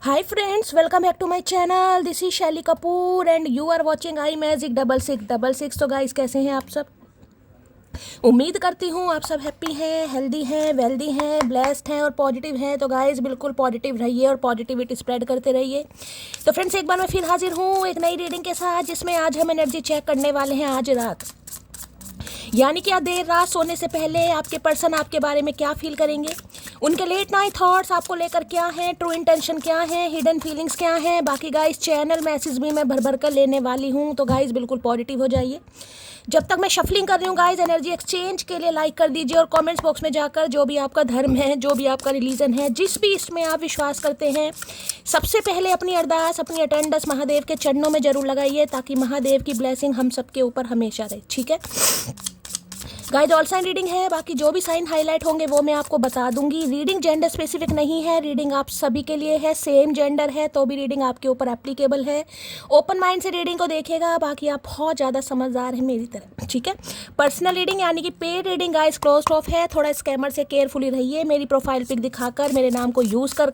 Hi friends, welcome back to my channel. This is शैली Kapoor and you are watching I magic 6666। तो guys कैसे हैं आप सब? उम्मीद करती हूँ आप सब हैप्पी हैं, हेल्दी हैं, वेल्दी हैं, ब्लेस्ड हैं और पॉजिटिव हैं। तो गाइस बिल्कुल पॉजिटिव रहिए और पॉजिटिविटी स्प्रेड करते रहिए। तो फ्रेंड्स एक बार मैं फिर हाजिर हूँ एक नई रीडिंग के साथ, जिसमें आज हम एनर्जी चेक करने वाले हैं आज रात, यानी कि आज देर रात सोने से पहले आपके पर्सन आपके बारे में क्या फील करेंगे, उनके लेट नाइट थॉट्स आपको लेकर क्या हैं, ट्रू इंटेंशन क्या है, हिडन फीलिंग्स क्या हैं। बाकी गाइस चैनल मैसेज भी मैं भर भर कर लेने वाली हूँ, तो गाइस बिल्कुल पॉजिटिव हो जाइए। जब तक मैं शफलिंग कर रही हूँ गाइस, एनर्जी एक्सचेंज के लिए लाइक कर दीजिए और कमेंट्स बॉक्स में जाकर जो भी आपका धर्म है, जो भी आपका रिलीजन है, जिस भी इसमें आप विश्वास करते हैं, सबसे पहले अपनी अरदास, अपनी अटेंडेंस महादेव के चरणों में जरूर लगाइए, ताकि महादेव की ब्लेसिंग हम सबके ऊपर हमेशा रहे। ठीक है गाइस, ऑल साइन रीडिंग है, बाकी जो भी साइन हाईलाइट होंगे वो मैं आपको बता दूंगी। रीडिंग जेंडर स्पेसिफिक नहीं है, रीडिंग आप सभी के लिए है, सेम जेंडर है तो भी रीडिंग आपके ऊपर एप्लीकेबल है। ओपन माइंड से रीडिंग को देखिएगा, बाकी आप बहुत ज़्यादा समझदार हैं मेरी तरह। ठीक है, पर्सनल रीडिंग यानी कि paid reading guys closed of है, थोड़ा स्कैमर से केयरफुली रहिए। मेरी प्रोफाइल पिक दिखाकर, मेरे नाम को यूज़ कर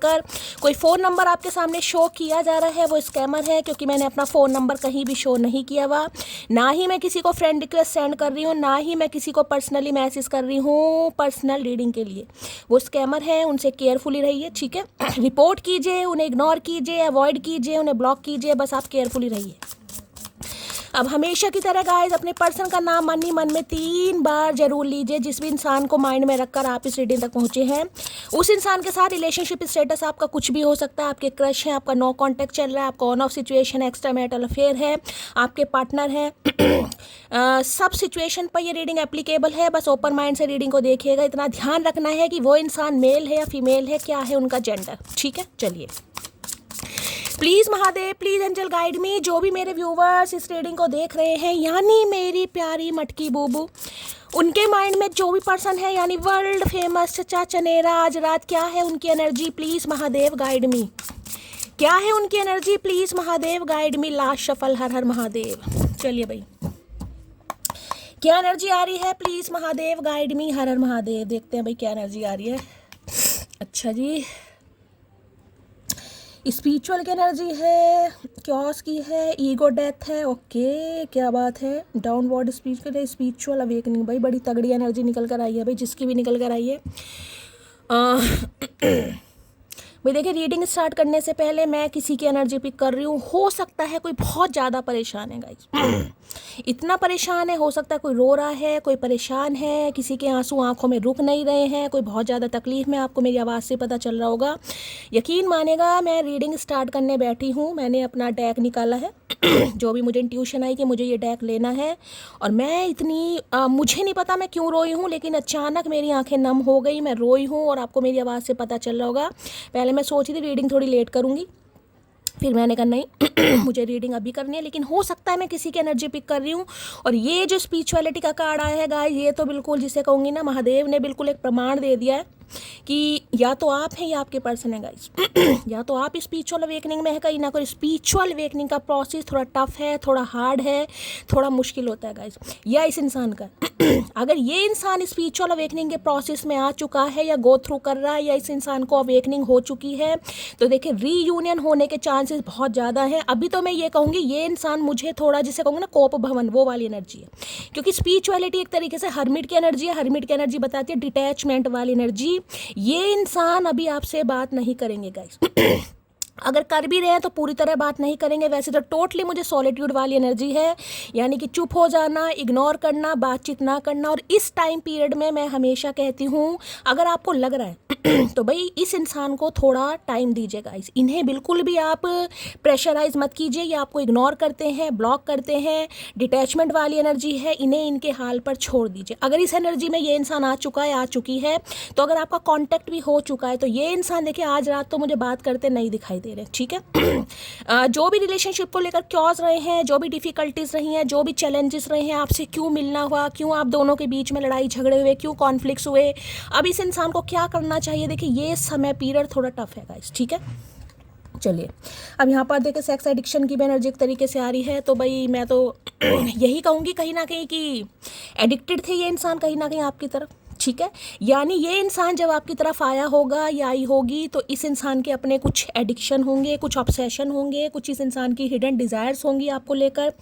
कोई फ़ोन नंबर आपके सामने शो किया जा रहा है वो स्कैमर है, क्योंकि मैंने अपना फ़ोन नंबर कहीं भी शो नहीं किया हुआ, ना ही मैं किसी को फ्रेंड रिक्वेस्ट सेंड कर रही हूँ, ना ही मैं किसी को पर्सनली मैसेज कर रही हूँ पर्सनल रीडिंग के लिए। वो स्कैमर है, उनसे केयरफुली रहिए। ठीक है, रिपोर्ट कीजिए, उन्हें इग्नोर कीजिए, अवॉइड कीजिए, उन्हें ब्लॉक कीजिए, बस आप केयरफुली रहिए। अब हमेशा की तरह गाइस अपने पर्सन का नाम मन ही मन में 3 बार जरूर लीजिए। जिस भी इंसान को माइंड में रखकर आप इस रीडिंग तक पहुंचे हैं, उस इंसान के साथ रिलेशनशिप स्टेटस आपका कुछ भी हो सकता है। आपके क्रश है, आपका नो कांटेक्ट चल रहा है, आपका on off situation, extra marital affair है, आपके पार्टनर है, सब सिचुएशन पर ये रीडिंग एप्लीकेबल है। बस ओपन माइंड से रीडिंग को देखिएगा। इतना ध्यान रखना है कि वो इंसान मेल है या फीमेल है, क्या है उनका जेंडर। ठीक है, चलिए please Mahadev, please angel guide me. जो भी मेरे व्यूवर्स इस रीडिंग को देख रहे हैं, यानी मेरी प्यारी मटकी बूबू, उनके माइंड में जो भी पर्सन है, यानी वर्ल्ड फेमस चचा चनेरा, आज रात क्या है उनकी energy, please Mahadev guide me. क्या है उनकी energy, please Mahadev guide me. Last shuffle, हर हर महादेव। चलिए भाई, क्या एनर्जी आ रही है, प्लीज़ महादेव गाइड मी, हर हर महादेव। देखते हैं भाई क्या एनर्जी आ रही है। अच्छा जी, स्पिरिचुअल की एनर्जी है, क्योस की है, ईगो डेथ है। ओके, क्या बात है। डाउनवर्ड स्पिरिचुअल अवेकनिंग, भाई बड़ी तगड़ी एनर्जी निकल कर आई है भाई, जिसकी भी निकल कर आई है। भाई देखिए, रीडिंग स्टार्ट करने से पहले मैं किसी की एनर्जी पिक कर रही हूँ। हो सकता है कोई बहुत ज़्यादा परेशान है गाइस, इतना परेशान है, हो सकता है कोई रो रहा है, कोई परेशान है, किसी के आंसू आंखों में रुक नहीं रहे हैं, कोई बहुत ज़्यादा तकलीफ में, आपको मेरी आवाज़ से पता चल रहा होगा। यकीन मानेगा, मैं रीडिंग स्टार्ट करने बैठी हूँ, मैंने अपना डेक निकाला है जो भी मुझे इंट्यूशन आई कि मुझे ये डेक लेना है, और मैं इतनी मुझे नहीं पता मैं क्यों रोई हूँ, लेकिन अचानक मेरी आंखें नम हो गई, मैं रोई हूँ, और आपको मेरी आवाज़ से पता चल रहा होगा। पहले मैं सोची थी रीडिंग थोड़ी लेट करूँगी, फिर मैंने कहा नहीं मुझे रीडिंग अभी करनी है, लेकिन हो सकता है मैं किसी की एनर्जी पिक कर रही हूँ। और ये जो स्पिरिचुअलिटी का कार्ड आया है गाइस, ये तो बिल्कुल जिसे कहूँगी ना, महादेव ने बिल्कुल एक प्रमाण दे दिया है कि या तो आप हैं या आपके पर्सन है गाइस। या तो आप स्पिरिचुअल अवेकनिंग में है, कहीं ना कोई स्पिरिचुअल अवेकनिंग का प्रोसेस थोड़ा टफ है, थोड़ा हार्ड है, थोड़ा मुश्किल होता है गाइस, या इस इंसान का अगर ये इंसान स्पिरिचुअल अवेकनिंग के प्रोसेस में आ चुका है या गो थ्रू कर रहा है, या इस इंसान को अवेकनिंग हो चुकी है, तो देखिए रीयूनियन होने के चांसेस बहुत ज़्यादा हैं। अभी तो मैं ये कहूँगी ये इंसान मुझे थोड़ा, जिसे कहूँगी ना कोप भवन, वो वाली एनर्जी है, क्योंकि स्पिरिचुअलिटी एक तरीके से हर्मिट की एनर्जी है। हर्मिट की एनर्जी बताती है डिटैचमेंट वाली एनर्जी। ये इंसान अभी आपसे बात नहीं करेंगे गाइस अगर कर भी रहे हैं तो पूरी तरह बात नहीं करेंगे। वैसे तो टोटली मुझे सॉलिट्यूड वाली एनर्जी है, यानी कि चुप हो जाना, इग्नोर करना, बातचीत ना करना। और इस टाइम पीरियड में मैं हमेशा कहती हूँ, अगर आपको लग रहा है तो भाई इस इंसान को थोड़ा टाइम दीजिएगा। इन्हें बिल्कुल भी आप प्रेशराइज मत कीजिए, ये आपको इग्नोर करते हैं, ब्लॉक करते हैं, डिटैचमेंट वाली एनर्जी है, इन्हें इनके हाल पर छोड़ दीजिए। अगर इस एनर्जी में ये इंसान आ चुका है, आ चुकी है, तो अगर आपका कॉन्टैक्ट भी हो चुका है, तो ये इंसान देखिए आज रात तो मुझे बात करते नहीं दिखाई दे रहे। ठीक है जो भी रिलेशनशिप को लेकर क्योज रहे हैं, जो भी डिफिकल्टीज रही हैं, जो भी चैलेंजेस रहे हैं, आपसे क्यों मिलना हुआ, क्यों आप दोनों के बीच में लड़ाई झगड़े हुए, क्यों कॉन्फ्लिक्ट्स हुए, अब इस इंसान को क्या करना चाहिए। देखिए ये समय पीरियड थोड़ा टफ है गाइस। ठीक है, चलिए अब यहाँ पर देखिए सेक्स एडिक्शन की भी एनर्जी एक तरीके से आ रही है, तो भाई मैं तो यही कहूँगी कहीं ना कहीं कि एडिक्टेड थे ये इंसान कहीं ना कहीं आपकी तरफ। ठीक है। यानी ये इंसान जब आपकी तरफ आया होगा या आई होगी तो इस इंसान के अपने कुछ एडिक्शन होंगे, कुछ ऑब्सेशन होंगे, कुछ इस इंसान की हिडन डिज़ायर्स होंगी आपको लेकर।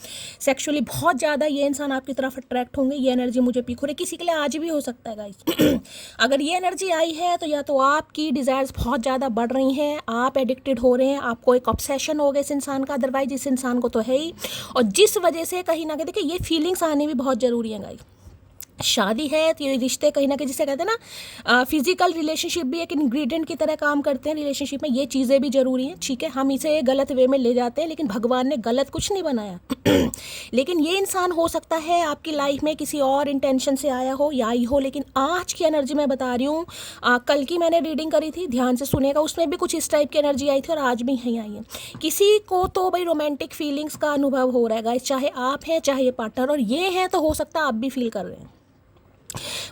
सेक्सुअली बहुत ज़्यादा ये इंसान आपकी तरफ अट्रैक्ट होंगे। ये एनर्जी मुझे पिक हो रही है, किसी के लिए आज भी हो सकता है गाइस। अगर ये एनर्जी आई है तो या तो आपकी डिज़ायर्स बहुत ज़्यादा बढ़ रही हैं, आप एडिक्टेड हो रहे हैं, आपको एक ऑब्सेशन हो गया इस इंसान का, अदरवाइज इस इंसान को तो है ही। और जिस वजह से कहीं ना कहीं देखिए ये फीलिंग्स आनी भी बहुत ज़रूरी है गाइस। शादी है तो ये रिश्ते कहीं ना कहीं जिसे कहते हैं ना फिजिकल रिलेशनशिप भी एक इंग्रेडिएंट की तरह काम करते हैं रिलेशनशिप में। ये चीज़ें भी ज़रूरी हैं, ठीक है। हम इसे गलत वे में ले जाते हैं, लेकिन भगवान ने गलत कुछ नहीं बनाया। लेकिन ये इंसान हो सकता है आपकी लाइफ में किसी और इंटेंशन से आया हो या आई हो, लेकिन आज की एनर्जी मैं बता रही हूँ, कल की मैंने रीडिंग करी थी, ध्यान से सुनेगा, उसमें भी कुछ इस टाइप की एनर्जी आई थी और आज भी यहीं आई है। किसी को तो भाई रोमांटिक फीलिंग्स का अनुभव हो रहा है गाइस, चाहे आप हैं चाहे ये पार्टनर, और ये हैं तो हो सकता है आप भी फील कर रहे हैं।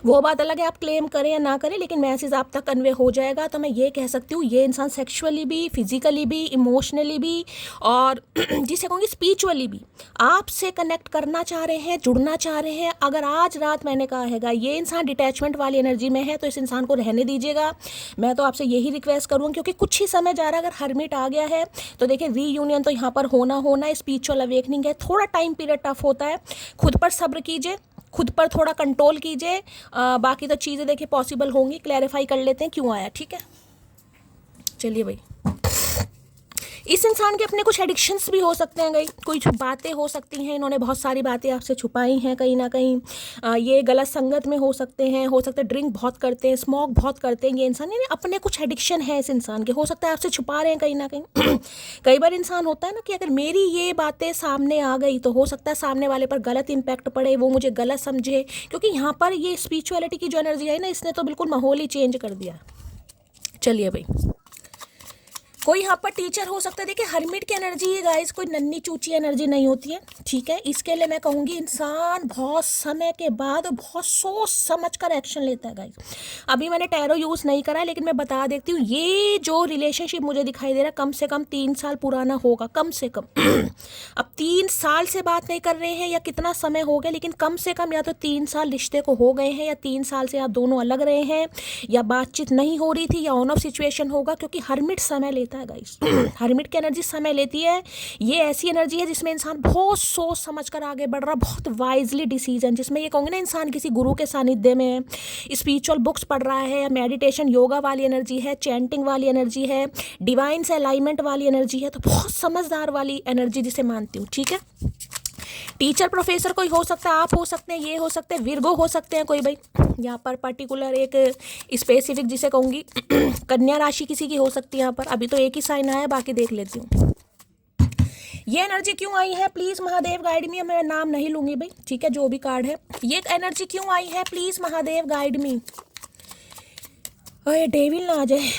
वो बात अलग है आप क्लेम करें या ना करें, लेकिन मैसेज आप तक कन्वे हो जाएगा। तो मैं ये कह सकती हूँ ये इंसान सेक्सुअली भी, फिजिकली भी, इमोशनली भी और जिसे कहूँगी स्पिरिचुअली भी आपसे कनेक्ट करना चाह रहे हैं, जुड़ना चाह रहे हैं। अगर आज रात मैंने कहा हैगा ये इंसान डिटैचमेंट वाली एनर्जी में है तो इस इंसान को रहने दीजिएगा। मैं तो आपसे यही रिक्वेस्ट करूँ, क्योंकि कुछ ही समय जा रहा है। अगर हर्मिट आ गया है तो देखिए रीयूनियन तो यहाँ पर होना है, स्पिरिचुअल अवेकनिंग है, थोड़ा टाइम पीरियड टफ होता है। खुद पर सब्र कीजिए, खुद पर थोड़ा कंट्रोल कीजिए, बाकी तो चीज़ें देखिए पॉसिबल होंगी। क्लैरिफाई कर लेते हैं क्यों आया, ठीक है। चलिए भाई, इस इंसान के अपने कुछ एडिक्शंस भी हो सकते हैं, कुछ बातें हो सकती हैं, इन्होंने बहुत सारी बातें आपसे छुपाई हैं कहीं ना कहीं। ये गलत संगत में हो सकते हैं, ड्रिंक बहुत करते हैं, स्मोक बहुत करते हैं ये इंसान, यानी अपने कुछ एडिक्शन है इस इंसान के, हो सकता है आपसे छुपा रहे हैं कहीं ना कहीं। कई बार इंसान होता है ना कि अगर मेरी ये बातें सामने आ गई तो हो सकता है सामने वाले पर गलत इंपैक्ट पड़े, वो मुझे गलत समझे, क्योंकि यहाँ पर ये स्पिरिचुअलिटी की जो एनर्जी है ना, इसने तो बिल्कुल माहौल ही चेंज कर दिया। चलिए भाई, कोई यहाँ पर टीचर हो सकता है। देखिए हर्मिट की एनर्जी है गाइस, कोई नन्ही चूची एनर्जी नहीं होती है, ठीक है। इसके लिए मैं कहूँगी इंसान बहुत समय के बाद बहुत सोच समझ कर एक्शन लेता है गाइस। अभी मैंने टैरो यूज़ नहीं करा है, लेकिन मैं बता देती हूँ ये जो रिलेशनशिप मुझे दिखाई दे रहा है कम से कम 3 साल पुराना होगा, कम से कम। अब 3 साल से बात नहीं कर रहे हैं या कितना समय हो गया, लेकिन कम से कम या तो 3 साल रिश्ते को हो गए हैं, या 3 साल से आप दोनों अलग रहे हैं, या बातचीत नहीं हो रही थी, या ऑन ऑफ सिचुएशन होगा, क्योंकि हर्मिट समय लेता है गाइस। हर्मिट की एनर्जी समय लेती है। ये ऐसी एनर्जी है जिसमें इंसान बहुत सोच समझ कर आगे बढ़ रहा, बहुत वाइजली डिसीजन, जिसमें ये कहूँगी ना इंसान किसी गुरु के सानिध्य में है, स्पिरिचुअल बुक्स पढ़ रहा है, मेडिटेशन योगा वाली एनर्जी है, चैंटिंग वाली एनर्जी है, डिवाइन से अलाइनमेंट वाली एनर्जी है, तो बहुत समझदार वाली एनर्जी जिसे मानती हूँ, ठीक है। टीचर प्रोफेसर कोई हो सकता है, आप हो सकते हैं, ये हो सकते हैं, विर्गो हो सकते हैं कोई भाई, यहाँ पर पर्टिकुलर एक स्पेसिफिक जिसे कहूँगी कन्या राशि किसी की हो सकती है यहाँ पर। अभी तो एक ही साइन आया, बाकी देख लेती हूँ ये एनर्जी क्यों आई है। प्लीज़ महादेव गाइड मी, मैं नाम नहीं लूँगी भाई, ठीक है, जो भी कार्ड है। ये एनर्जी क्यों आई है, प्लीज़ महादेव गाइड मी, अरे डेविल ना आ जाए।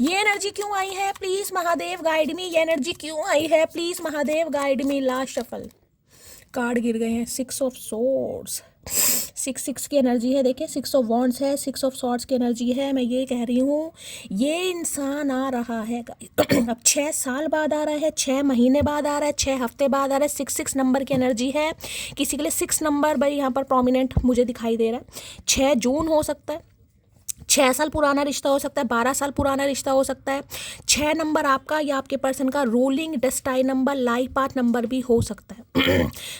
ये एनर्जी क्यों आई है, प्लीज़ महादेव गाइड मी, ये एनर्जी क्यों आई है, please Mahadev guide me. Last shuffle card गिर गए हैं, 6 ऑफ सोर्ड्स, 6 की एनर्जी है, देखिए 6 ऑफ वॉन्ड्स है, 6 ऑफ सॉर्ड्स की एनर्जी है। मैं ये कह रही हूँ ये इंसान आ रहा है अब 6 साल बाद आ रहा है, 6 महीने बाद आ रहा है, 6 हफ्ते बाद आ रहा है। 6 नंबर की एनर्जी है, किसी के लिए 6 नंबर भाई यहाँ पर प्रोमिनेंट मुझे दिखाई दे रहा है। 6 जून हो सकता है, 6 साल पुराना रिश्ता हो सकता है, 12 साल पुराना रिश्ता हो सकता है। 6 नंबर आपका या आपके पर्सन का ruling destined number, life path number भी हो सकता है।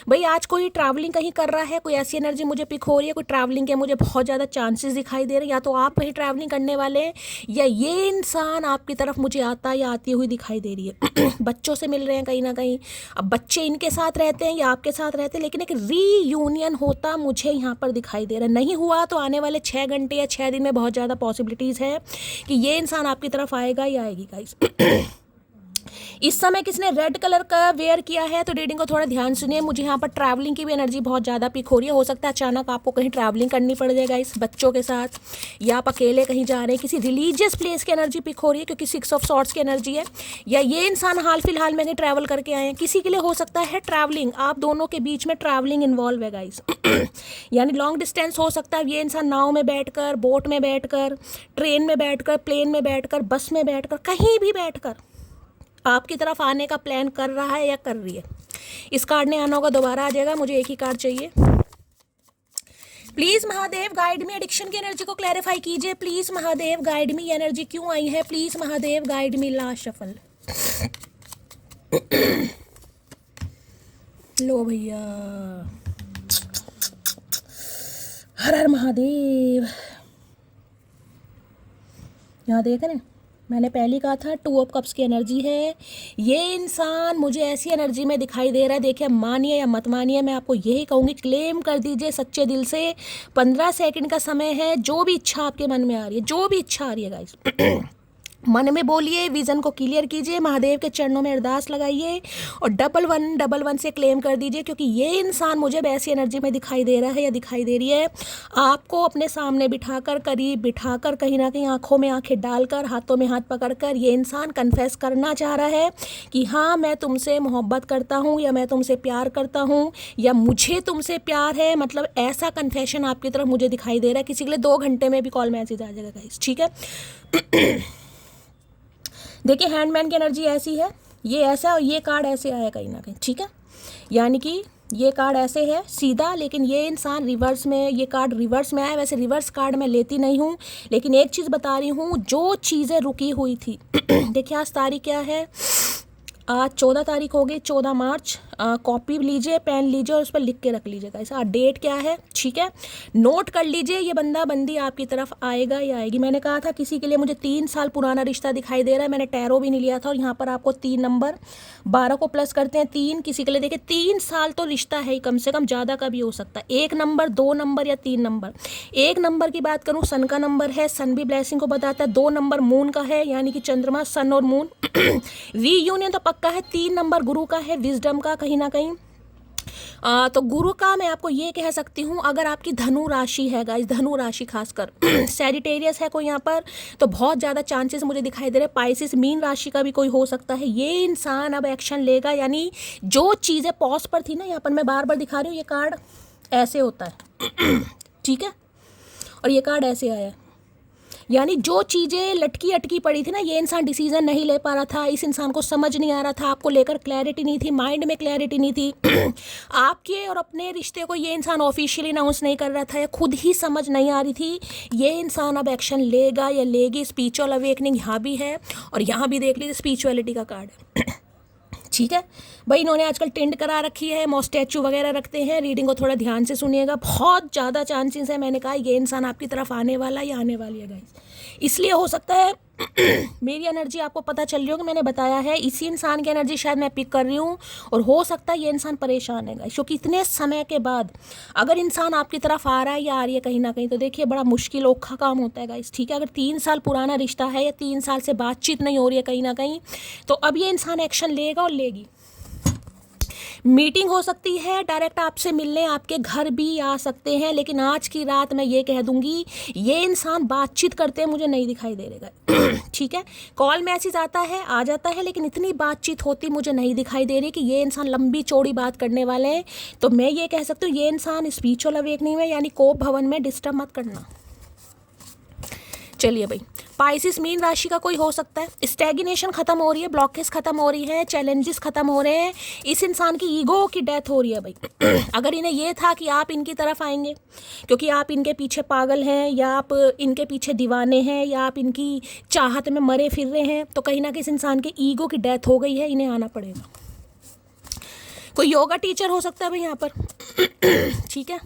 भाई आज कोई ट्रैवलिंग कहीं कर रहा है, कोई ऐसी एनर्जी मुझे पिक हो रही है, कोई ट्रैवलिंग के मुझे बहुत ज़्यादा चांसेस दिखाई दे रहे हैं, या तो आप कहीं ट्रैवलिंग करने वाले हैं, या ये इंसान आपकी तरफ मुझे आता या आती हुई दिखाई दे रही है। बच्चों से मिल रहे हैं कहीं ना कहीं, अब बच्चे इनके साथ रहते हैं या आपके साथ रहते हैं, लेकिन एक रीयूनियन होता मुझे यहाँ पर दिखाई दे रहा है। नहीं हुआ तो आने वाले 6 घंटे या 6 दिन में बहुत ज़्यादा पॉसिबिलिटीज़ है कि ये इंसान आपकी तरफ आएगा या आएगी गाइस। इस समय किसने रेड कलर का वेयर किया है, तो रीडिंग को थोड़ा ध्यान सुनिए। मुझे यहाँ पर ट्रैवलिंग की भी एनर्जी बहुत ज़्यादा पिक हो रही है। हो सकता है अचानक आपको कहीं ट्रैवलिंग करनी पड़ जाएगा इस बच्चों के साथ, या आप अकेले कहीं जा रहे हैं, किसी रिलीजियस प्लेस की एनर्जी पिक हो रही है, क्योंकि 6 ऑफ सॉर्ड्स की एनर्जी है, या ये इंसान हाल फिलहाल में कहीं ट्रैवल करके आए हैं। किसी के लिए हो सकता है ट्रैवलिंग, आप दोनों के बीच में ट्रैवलिंग इन्वॉल्व है गाइस। यानी लॉन्ग डिस्टेंस हो सकता है। ये इंसान नाव में बैठकर, बोट में बैठकर, ट्रेन में बैठकर, प्लेन में बैठकर, बस में बैठकर, कहीं भी बैठकर आपकी तरफ आने का प्लान कर रहा है या कर रही है। इस कार्ड ने आना होगा, दोबारा आ जाएगा, मुझे एक ही कार्ड चाहिए। Please Mahadev guide me, addiction की एनर्जी को क्लैरिफाई कीजिए please Mahadev guide me, energy क्यों आई है please Mahadev guide me. Last shuffle लो भैया, हर हर महादेव। यहाँ देख रहे हैं, मैंने पहले कहा था 2 ऑफ कप्स की एनर्जी है। ये इंसान मुझे ऐसी एनर्जी में दिखाई दे रहा है, देखिए मानिए या मत मानिए, मैं आपको यही कहूँगी, क्लेम कर दीजिए सच्चे दिल से। 15 सेकंड का समय है, जो भी इच्छा आपके मन में आ रही है, जो भी इच्छा आ रही है गाइस मन में बोलिए, विजन को क्लियर कीजिए, महादेव के चरणों में अरदास लगाइए और 1111 से क्लेम कर दीजिए, क्योंकि ये इंसान मुझे वैसी एनर्जी में दिखाई दे रहा है या दिखाई दे रही है। आपको अपने सामने बिठाकर, करीब बिठाकर, कहीं ना कहीं आंखों में आंखें डालकर, हाथों में हाथ पकड़कर ये इंसान कन्फेस करना चाह रहा है कि हाँ मैं तुमसे मोहब्बत करता हूँ, या मैं तुमसे प्यार करता हूँ, या मुझे तुमसे प्यार है। मतलब ऐसा कन्फेशन आपकी तरफ मुझे दिखाई दे रहा है। किसी के लिए 2 घंटे में भी कॉल मैसेज आ जाएगा गाइस, ठीक है। देखिए हैंडमैन की एनर्जी ऐसी है, ये ऐसा और ये कार्ड ऐसे आया कहीं ना कहीं, ठीक है। यानी कि ये कार्ड ऐसे है सीधा, लेकिन ये इंसान रिवर्स में, ये कार्ड रिवर्स में आया। वैसे रिवर्स कार्ड मैं लेती नहीं हूँ, लेकिन एक चीज़ बता रही हूँ, जो चीज़ें रुकी हुई थी देखिए आज तारीख क्या है, आज 14 तारीख हो गई, 14 मार्च। कॉपी लीजिए, पेन लीजिए और उस पर लिख के रख लीजिएगा ऐसा, डेट क्या है, ठीक है, नोट कर लीजिए। ये बंदा बंदी आपकी तरफ आएगा या आएगी। मैंने कहा था किसी के लिए मुझे 3 साल पुराना रिश्ता दिखाई दे रहा है, मैंने टैरो भी नहीं लिया था, और यहाँ पर आपको 3 नंबर 12 को प्लस करते हैं 3। किसी के लिए देखिए 3 साल तो रिश्ता है ही, कम से कम, ज़्यादा का भी हो सकता है। 1 नंबर, 2 नंबर या 3 नंबर। 1 नंबर की बात करूँ, सन का नंबर है, सन भी ब्लेसिंग को बताता है। 2 नंबर मून का है, यानी कि चंद्रमा, सन और मून रीयूनियन तो पक्का है। 3 नंबर गुरु का है, विजडम का कहीं ना कहीं। तो गुरु का मैं आपको ये कह सकती हूँ, अगर आपकी धनु राशि है गाइस, धनु राशि खासकर सैजिटेरियस है कोई यहाँ पर, तो बहुत ज़्यादा चांसेस मुझे दिखाई दे रहे हैं। पाइसिस, मीन राशि का भी कोई हो सकता है। ये इंसान अब एक्शन लेगा, यानी जो चीज़ें पॉज पर थी ना, यहाँ पर मैं बार बार दिखा रही हूँ, ये कार्ड ऐसे होता है ठीक है, और ये कार्ड ऐसे आया है, यानी जो चीज़ें लटकी अटकी पड़ी थी ना, ये इंसान डिसीजन नहीं ले पा रहा था, इस इंसान को समझ नहीं आ रहा था, आपको लेकर क्लैरिटी नहीं थी, माइंड में क्लैरिटी नहीं थी आपके और अपने रिश्ते को ये इंसान ऑफिशियली अनाउंस नहीं कर रहा था, या खुद ही समझ नहीं आ रही थी। ये इंसान अब एक्शन लेगा या लेगी। स्पिरिचुअल अवेकनिंग यहाँ भी है, और यहाँ भी देख लीजिए स्पिरिचुअलिटी का कार्ड है ठीक है भाई। इन्होंने आजकल टेंट करा रखी है, स्टैचू वगैरह रखते हैं। रीडिंग को थोड़ा ध्यान से सुनिएगा, बहुत ज़्यादा चांसेस है, मैंने कहा ये इंसान आपकी तरफ आने वाला या आने वाली है गाइस। इसलिए हो सकता है मेरी एनर्जी आपको पता चल रही हो कि मैंने बताया है, इसी इंसान की एनर्जी शायद मैं पिक कर रही हूँ, और हो सकता है ये इंसान परेशान है गाइस, क्योंकि इतने समय के बाद अगर इंसान आपकी तरफ आ रहा है या आ रही है कहीं ना कहीं, तो देखिए बड़ा मुश्किल औखा काम होता है गाइस, ठीक है। अगर 3 साल पुराना रिश्ता है या 3 साल से बातचीत नहीं हो रही है कहीं ना कहीं, तो अब ये इंसान एक्शन लेगा और लेगी। मीटिंग हो सकती है, डायरेक्ट आपसे मिलने आपके घर भी आ सकते हैं, लेकिन आज की रात मैं ये कह दूंगी, ये इंसान बातचीत करते हैं मुझे नहीं दिखाई दे रहेगा ठीक है। कॉल मैसेज आता है, आ जाता है, लेकिन इतनी बातचीत होती मुझे नहीं दिखाई दे रही कि ये इंसान लंबी चौड़ी बात करने वाले हैं। तो मैं ये कह सकती हूँ, ये इंसान स्पिरिचुअल अवेकनिंग में, यानी कोप भवन में डिस्टर्ब मत करना। चलिए भाई, पाइसिस मीन राशि का कोई हो सकता है। स्टैग्नेशन खत्म हो रही है, ब्लॉकेज खत्म हो रही है, चैलेंजेस खत्म हो रहे हैं। इस इंसान की ईगो की डेथ हो रही है भाई अगर इन्हें ये था कि आप इनकी तरफ आएंगे क्योंकि आप इनके पीछे पागल हैं, या आप इनके पीछे दीवाने हैं, या आप इनकी चाहत में मरे फिर रहे हैं, तो कहीं ना कहीं इस इंसान की ईगो की डेथ हो गई है, इन्हें आना पड़ेगा। कोई योगा टीचर हो सकता है भाई यहाँ पर ठीक है।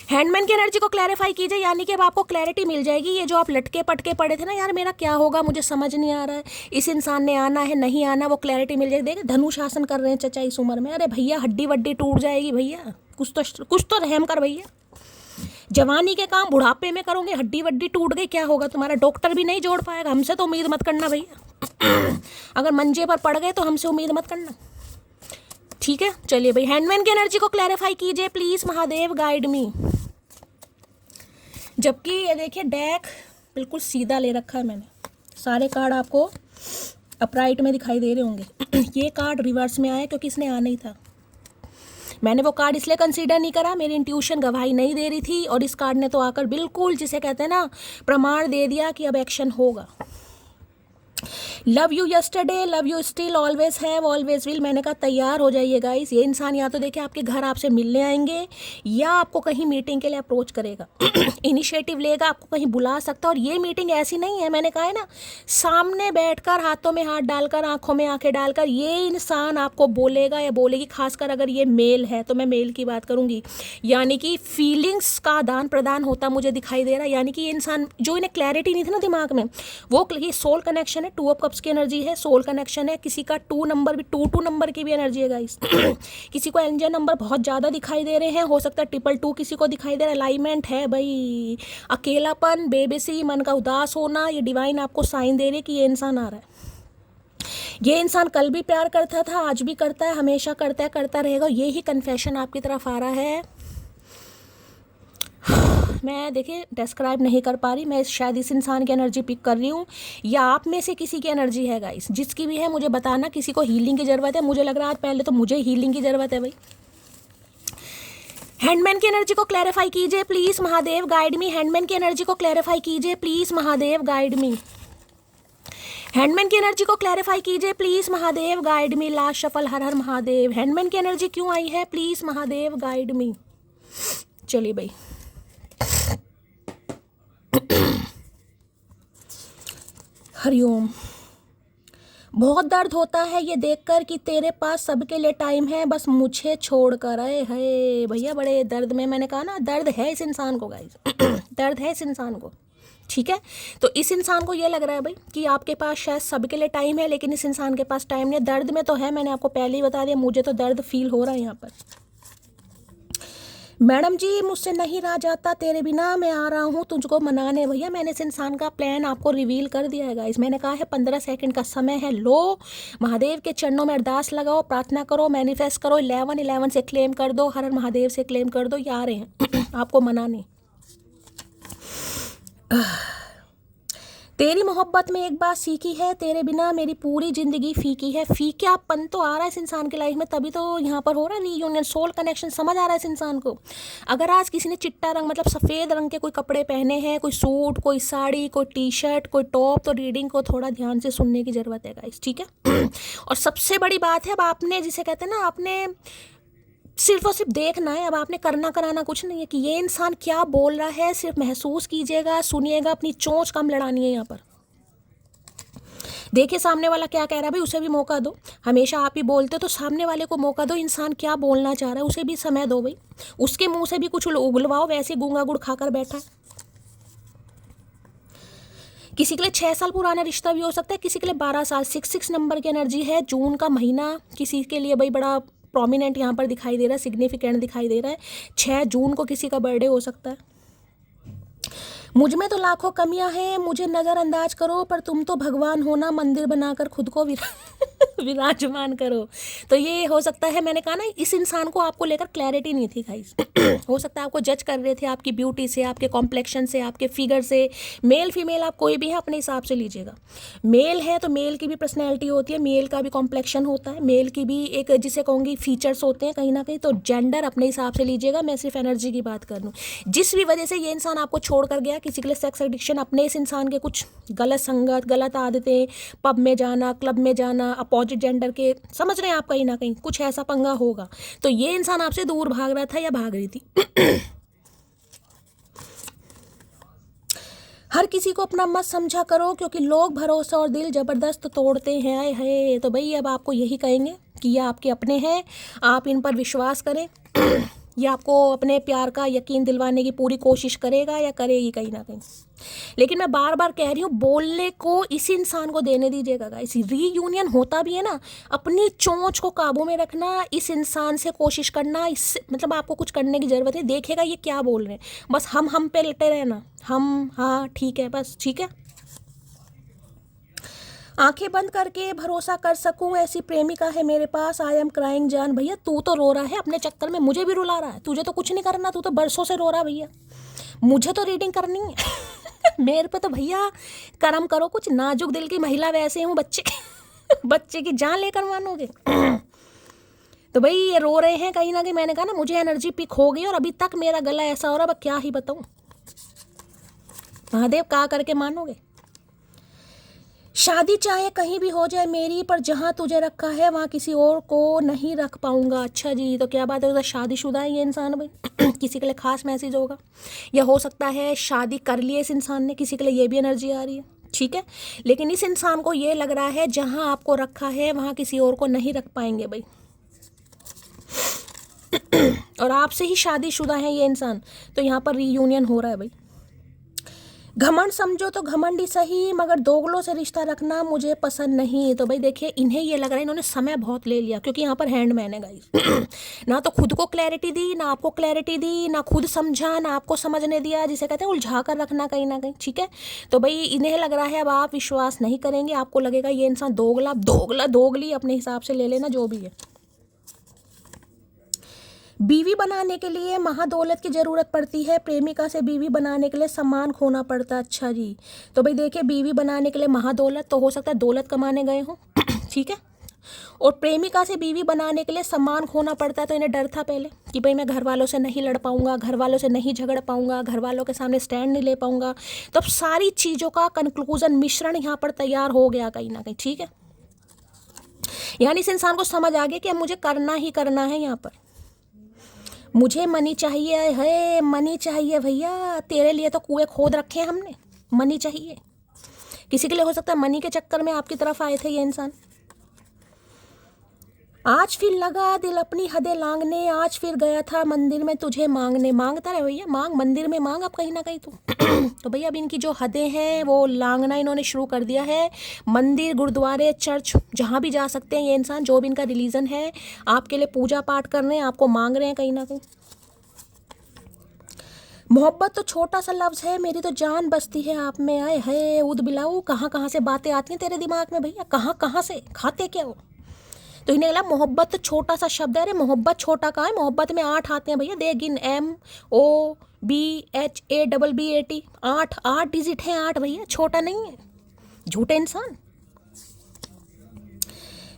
हैंडमैन की एनर्जी को क्लैरिफाई कीजिए, यानी कि अब आपको क्लैरिटी मिल जाएगी। ये जो आप लटके पटके पड़े थे ना, यार मेरा क्या होगा, मुझे समझ नहीं आ रहा है, इस इंसान ने आना है नहीं आना, वो क्लैरिटी मिल जाएगी। देखिए धनु शासन कर रहे हैं चचा इस उम्र में, अरे भैया हड्डी वड्डी टूट जाएगी भैया, कुछ तो रहम कर भैया। जवानी के काम बुढ़ापे में करोगे, हड्डी वड्डी टूट गई क्या होगा तुम्हारा, डॉक्टर भी नहीं जोड़ पाएगा। हमसे तो उम्मीद मत करना भैया अगर मंजे पर पड़ गए तो हमसे उम्मीद मत करना, ठीक है। चलिए भाई, हैंडमैन की एनर्जी को क्लैरिफाई कीजिए प्लीज, महादेव गाइड मी। जबकि ये देखिए डेक बिल्कुल सीधा ले रखा है मैंने, सारे कार्ड आपको अपराइट में दिखाई दे रहे होंगे ये कार्ड रिवर्स में आया क्योंकि इसने आना ही था। मैंने वो कार्ड इसलिए कंसीडर नहीं करा, मेरी इंट्यूशन गवाही नहीं दे रही थी, और इस कार्ड ने तो आकर बिल्कुल जिसे कहते हैं ना प्रमाण दे दिया कि अब एक्शन होगा। Love you yesterday, love you still, always have, always will. मैंने कहा तैयार हो जाइए गाइस। ये इंसान या तो देखिए आपके घर आपसे मिलने आएंगे या आपको कहीं मीटिंग के लिए अप्रोच करेगा, इनिशिएटिव लेगा, आपको कहीं बुला सकता है। और ये मीटिंग ऐसी नहीं है, मैंने कहा है ना, सामने बैठकर हाथों में हाथ डालकर आंखों में आंखें डालकर ये इंसान आपको बोलेगा या बोलेगी। खासकर अगर ये मेल है तो मैं मेल की बात करूंगी, यानी कि फीलिंग्स का आदान प्रदान होता मुझे दिखाई दे रहा है। यानी कि ये इंसान जो इन्हें क्लैरिटी नहीं थी ना दिमाग में, वो ये सोल कनेक्शन है, 2 ऑफ कप्स की एनर्जी है, सोल कनेक्शन है। किसी का 2 नंबर भी, 2 नंबर की भी एनर्जी है गाइस। किसी को एंजल नंबर बहुत ज़्यादा दिखाई दे रहे हैं, हो सकता है 222 किसी को दिखाई दे रहा है। अलाइनमेंट है भाई। अकेलापन, बेबसी, मन का उदास होना, ये डिवाइन आपको साइन दे रही है कि ये इंसान आ रहा है। ये इंसान कल भी प्यार करता था, आज भी करता है, हमेशा करता है, करता रहेगा। ये ही कन्फेशन आपकी तरफ आ रहा है। मैं देखिए डिस्क्राइब नहीं कर पा रही, मैं शायद इस इंसान की एनर्जी पिक कर रही हूँ या आप में से किसी की एनर्जी है गाइस। जिसकी भी है मुझे बताना। किसी को हीलिंग की ज़रूरत है, मुझे लग रहा है पहले तो मुझे हीलिंग की ज़रूरत है भाई। हैंडमैन की एनर्जी को क्लैरिफाई कीजिए please, Mahadev guide me. Handman की एनर्जी को क्लैरिफाई कीजिए please, Mahadev guide me. Handman की एनर्जी को क्लैरिफाई कीजिए please, Mahadev guide me. Last shuffle, हर हर महादेव। हैंडमैन की एनर्जी क्यों आई है, प्लीज़ महादेव गाइड मी। चलिए भाई, हरिओम। बहुत दर्द होता है ये देखकर कि तेरे पास सबके लिए टाइम है, बस मुझे छोड़कर। आए है भैया, बड़े दर्द में। मैंने कहा ना दर्द है इस इंसान को गाइस। दर्द है इस इंसान को, ठीक है। तो इस इंसान को ये लग रहा है भाई कि आपके पास शायद सबके लिए टाइम है, लेकिन इस इंसान के पास टाइम नहीं है। दर्द में तो है, मैंने आपको पहले ही बता दिया, मुझे तो दर्द फील हो रहा है यहाँ पर। मैडम जी मुझसे नहीं रहा जाता तेरे बिना, मैं आ रहा हूँ तुझको मनाने। भैया मैंने इस इंसान का प्लान आपको रिवील कर दिया है गाइस। मैंने कहा है 15 सेकंड का समय है। लो महादेव के चरणों में अरदास लगाओ, प्रार्थना करो, मैनिफेस्ट करो। 11-11 से क्लेम कर दो, हर हर महादेव से क्लेम कर दो। ये आ रहे हैं आपको मनाने। तेरी मोहब्बत में एक बात सीखी है, तेरे बिना मेरी पूरी जिंदगी फीकी है। फीकापन तो आ रहा है इस इंसान की लाइफ में, तभी तो यहाँ पर हो रहा है रीयूनियन। सोल कनेक्शन समझ आ रहा है इस इंसान को। अगर आज किसी ने चिट्टा रंग मतलब सफ़ेद रंग के कोई कपड़े पहने हैं, कोई सूट, कोई साड़ी, कोई टी शर्ट, कोई टॉप, तो रीडिंग को थोड़ा ध्यान से सुनने की ज़रूरत है गाइस, ठीक है। और सबसे बड़ी बात है, अब आपने जिसे कहते हैं ना, आपने सिर्फ और सिर्फ देखना है, अब आपने करना कराना कुछ नहीं है कि ये इंसान क्या बोल रहा है। सिर्फ महसूस कीजिएगा, सुनिएगा, अपनी चोंच कम लड़ानी है यहाँ पर। देखिए सामने वाला क्या कह रहा है भाई, उसे भी मौका दो। हमेशा आप ही बोलते हो तो सामने वाले को मौका दो। इंसान क्या बोलना चाह रहा है उसे भी समय दो भाई। उसके मुंह से भी कुछ उगलवाओ, वैसे गूंगा गुड़ खाकर बैठा है। किसी के लिए 6 साल पुराना रिश्ता भी हो सकता है, किसी के लिए 12 साल। 6 नंबर की एनर्जी है। जून का महीना किसी के लिए भाई बड़ा प्रोमिनेंट यहाँ पर दिखाई दे रहा है, सिग्निफिकेंट दिखाई दे रहा है। 6 जून को किसी का बर्थडे हो सकता है। मुझ में तो लाखों कमियां हैं, मुझे नज़रअंदाज करो, पर तुम तो भगवान हो ना, मंदिर बनाकर खुद को विराजमान करो। तो ये हो सकता है, मैंने कहा ना इस इंसान को आपको लेकर क्लैरिटी नहीं थी गाइस। हो सकता है आपको जज कर रहे थे आपकी ब्यूटी से, आपके कॉम्प्लेक्शन से, आपके फिगर से। मेल फीमेल आप कोई भी है अपने हिसाब से लीजिएगा। मेल है तो मेल की भी पर्सनैलिटी होती है, मेल का भी कॉम्प्लेक्शन होता है, मेल की भी एक जिसे कहूँगी फीचर्स होते हैं कहीं ना कहीं। तो जेंडर अपने हिसाब से लीजिएगा, मैं सिर्फ एनर्जी की बात कर लूँ। जिस भी वजह से ये इंसान आपको छोड़ कर गया, किसी के लिए सेक्स एडिक्शन, अपने इस इंसान के कुछ गलत संगत, गलत आदतें, पब में जाना, क्लब में जाना, अपोजिट जेंडर के, समझ रहे हैं आप, कहीं ना कहीं कुछ ऐसा पंगा होगा। तो ये इंसान आपसे दूर भाग रहा था या भाग रही थी। हर किसी को अपना मत समझा करो, क्योंकि लोग भरोसा और दिल जबरदस्त तोड़ते हैं। आए है तो भाई अब आपको यही कहेंगे कि ये आपके अपने हैं, आप इन पर विश्वास करें। ये आपको अपने प्यार का यकीन दिलवाने की पूरी कोशिश करेगा या करेगी कहीं ना कहीं। लेकिन मैं बार बार कह रही हूँ, बोलने को इसी इंसान को देने दीजिएगा। इसी रीयूनियन होता भी है ना, अपनी चोंच को काबू में रखना, इस इंसान से कोशिश करना। इससे मतलब आपको कुछ करने की ज़रूरत है। देखेगा ये क्या बोल रहे हैं, बस हम पे लेटे रहना, हम हाँ ठीक है, बस ठीक है। आंखें बंद करके भरोसा कर सकूं ऐसी प्रेमिका है मेरे पास। आई एम क्राइंग जान। भैया तू तो रो रहा है अपने चक्कर में, मुझे भी रुला रहा है। तुझे तो कुछ नहीं करना, तू तो बरसों से रो रहा भैया। मुझे तो रीडिंग करनी है। मेरे पे तो भैया कर्म करो कुछ। नाजुक दिल की महिला वैसे हूँ, बच्चे की जान लेकर मानोगे। तो भाई ये रो रहे हैं कहीं ना कहीं। मैंने कहा ना मुझे एनर्जी पिक हो गई और अभी तक मेरा गला ऐसा हो रहा है, क्या ही बताऊँ। महादेव का करके मानोगे। शादी चाहे कहीं भी हो जाए मेरी, पर जहाँ तुझे रखा है वहाँ किसी और को नहीं रख पाऊंगा। अच्छा जी, तो क्या बात है, तो शादीशुदा है ये इंसान भाई। किसी के लिए खास मैसेज होगा, या हो सकता है शादी कर ली है इस इंसान ने, किसी के लिए ये भी एनर्जी आ रही है, ठीक है। लेकिन इस इंसान को ये लग रहा है जहाँ आपको रखा है वहाँ किसी और को नहीं रख पाएंगे भाई। और आपसे ही शादीशुदा है ये इंसान, तो यहाँ पर रीयूनियन हो रहा है भाई। घमंड समझो तो घमंड ही सही, मगर दोगलों से रिश्ता रखना मुझे पसंद नहीं। तो भाई देखिए, इन्हें ये लग रहा है इन्होंने समय बहुत ले लिया, क्योंकि यहाँ पर हैंडमैन है गाइस। ना तो खुद को क्लैरिटी दी, ना आपको क्लैरिटी दी, ना खुद समझा, ना आपको समझने दिया, जिसे कहते हैं उलझा कर रखना कहीं ना कहीं, ठीक है। तो भाई इन्हें लग रहा है अब आप विश्वास नहीं करेंगे, आपको लगेगा ये इंसान दोगला, दोगला दोगली अपने हिसाब से ले लेना जो भी है। बीवी बनाने के लिए महादौलत की ज़रूरत पड़ती है, प्रेमिका से बीवी बनाने के लिए सम्मान खोना पड़ता है। अच्छा जी, तो भाई देखिए, बीवी बनाने के लिए महादौलत, तो हो सकता है दौलत कमाने गए हों, ठीक है। और प्रेमिका से बीवी बनाने के लिए सम्मान खोना पड़ता है, तो इन्हें डर था पहले कि भाई मैं घर वालों से नहीं लड़ पाऊंगा, घर वालों से नहीं झगड़ पाऊंगा, घर वालों के सामने स्टैंड नहीं ले पाऊंगा। तो अब सारी चीज़ों का कंक्लूजन, मिश्रण यहाँ पर तैयार हो गया कहीं ना कहीं, ठीक है। यानी इस इंसान को समझ आ गया कि अब मुझे करना ही करना है, यहाँ पर मुझे मनी चाहिए है, मनी चाहिए भैया, तेरे लिए तो कुएं खोद रखे हैं हमने, मनी चाहिए। किसी के लिए हो सकता है मनी के चक्कर में आपकी तरफ आए थे ये इंसान। आज फिर लगा दिल अपनी हदें लांगने, आज फिर गया था मंदिर में तुझे मांगने। मांगता रहे भैया, मांग, मंदिर में मांग अब कहीं ना कहीं तो। तो भैया अब इनकी जो हदें हैं वो लांगना इन्होंने शुरू कर दिया है। मंदिर, गुरुद्वारे, चर्च, जहाँ भी जा सकते हैं ये इंसान, जो भी इनका रिलीजन है, आपके लिए पूजा पाठ कर रहे हैं, आपको मांग रहे हैं कहीं ना कहीं। मोहब्बत तो छोटा सा लफ्ज़ है, मेरी तो जान बसती है आप में। आए है उद बिलाऊ, कहाँ कहाँ से बातें आती हैं तेरे दिमाग में भैया, कहाँ कहाँ से, खाते क्या हो। तो इन्हें लगा मोहब्बत तो छोटा सा शब्द है। अरे मोहब्बत छोटा कहाँ है, मोहब्बत में 8 आते हैं भैया, दे गिन, MOBHABBAT, 8 डिजिट हैं, 8 भैया, छोटा नहीं है, झूठे इंसान।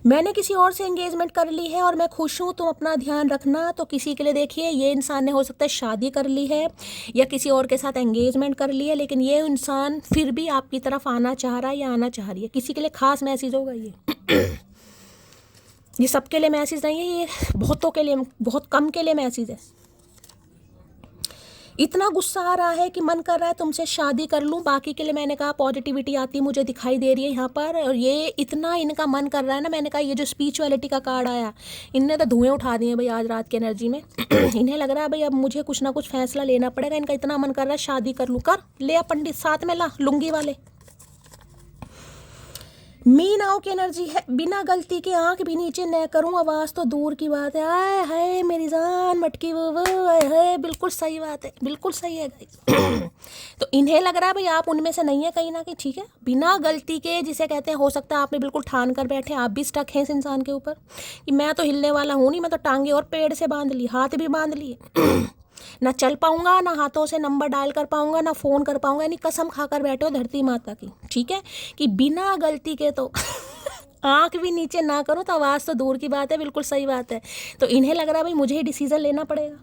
मैंने किसी और से एंगेजमेंट कर ली है और मैं खुश हूँ, तुम अपना ध्यान रखना। तो किसी के लिए देखिए, ये इंसान ने हो सकता है शादी कर ली है या किसी और के साथ एंगेजमेंट कर ली है, लेकिन ये इंसान फिर भी आपकी तरफ आना चाह रहा है या आना चाह रही है। किसी के लिए खास मैसेज होगा ये सबके लिए मैसेज नहीं है, ये बहुतों के लिए, बहुत कम के लिए मैसेज है। इतना गुस्सा आ रहा है कि मन कर रहा है तुमसे शादी कर लूं। बाकी के लिए मैंने कहा पॉजिटिविटी आती मुझे दिखाई दे रही है यहाँ पर, और ये इतना इनका मन कर रहा है ना, मैंने कहा ये जो स्पिरिचुअलिटी का कार्ड आया, इनने तो धुएं उठा दिए भाई आज रात की एनर्जी में। इन्हें लग रहा है भाई अब मुझे कुछ ना कुछ फैसला लेना पड़ेगा, इनका इतना मन कर रहा है शादी कर लूँ। कर ले आ पंडित साथ में, ला लुंगी वाले। मीनाओं की एनर्जी है, बिना गलती के आंख भी नीचे न करूं, आवाज़ तो दूर की बात है। आए हाय मेरी जान मटकी वो आए हाय, बिल्कुल सही बात है, बिल्कुल सही है गाइस। तो इन्हें लग रहा है भाई आप उनमें से नहीं है कहीं ना कहीं, ठीक है। बिना गलती के जिसे कहते हैं, हो सकता है आपने बिल्कुल ठान कर बैठे, आप भी स्टक हैं इस इंसान के ऊपर कि मैं तो हिलने वाला हूँ नहीं, मैं तो टांगे और पेड़ से बांध ली, हाथ भी बांध लिए। ना चल पाऊंगा, ना हाथों से नंबर डायल कर पाऊंगा, ना फ़ोन कर पाऊंगा, यानी कसम खाकर बैठे हो धरती माता की, ठीक है, कि बिना गलती के तो आंख भी नीचे ना करो, तो आवाज़ तो दूर की बात है, बिल्कुल सही बात है। तो इन्हें लग रहा है भाई मुझे ही डिसीजन लेना पड़ेगा।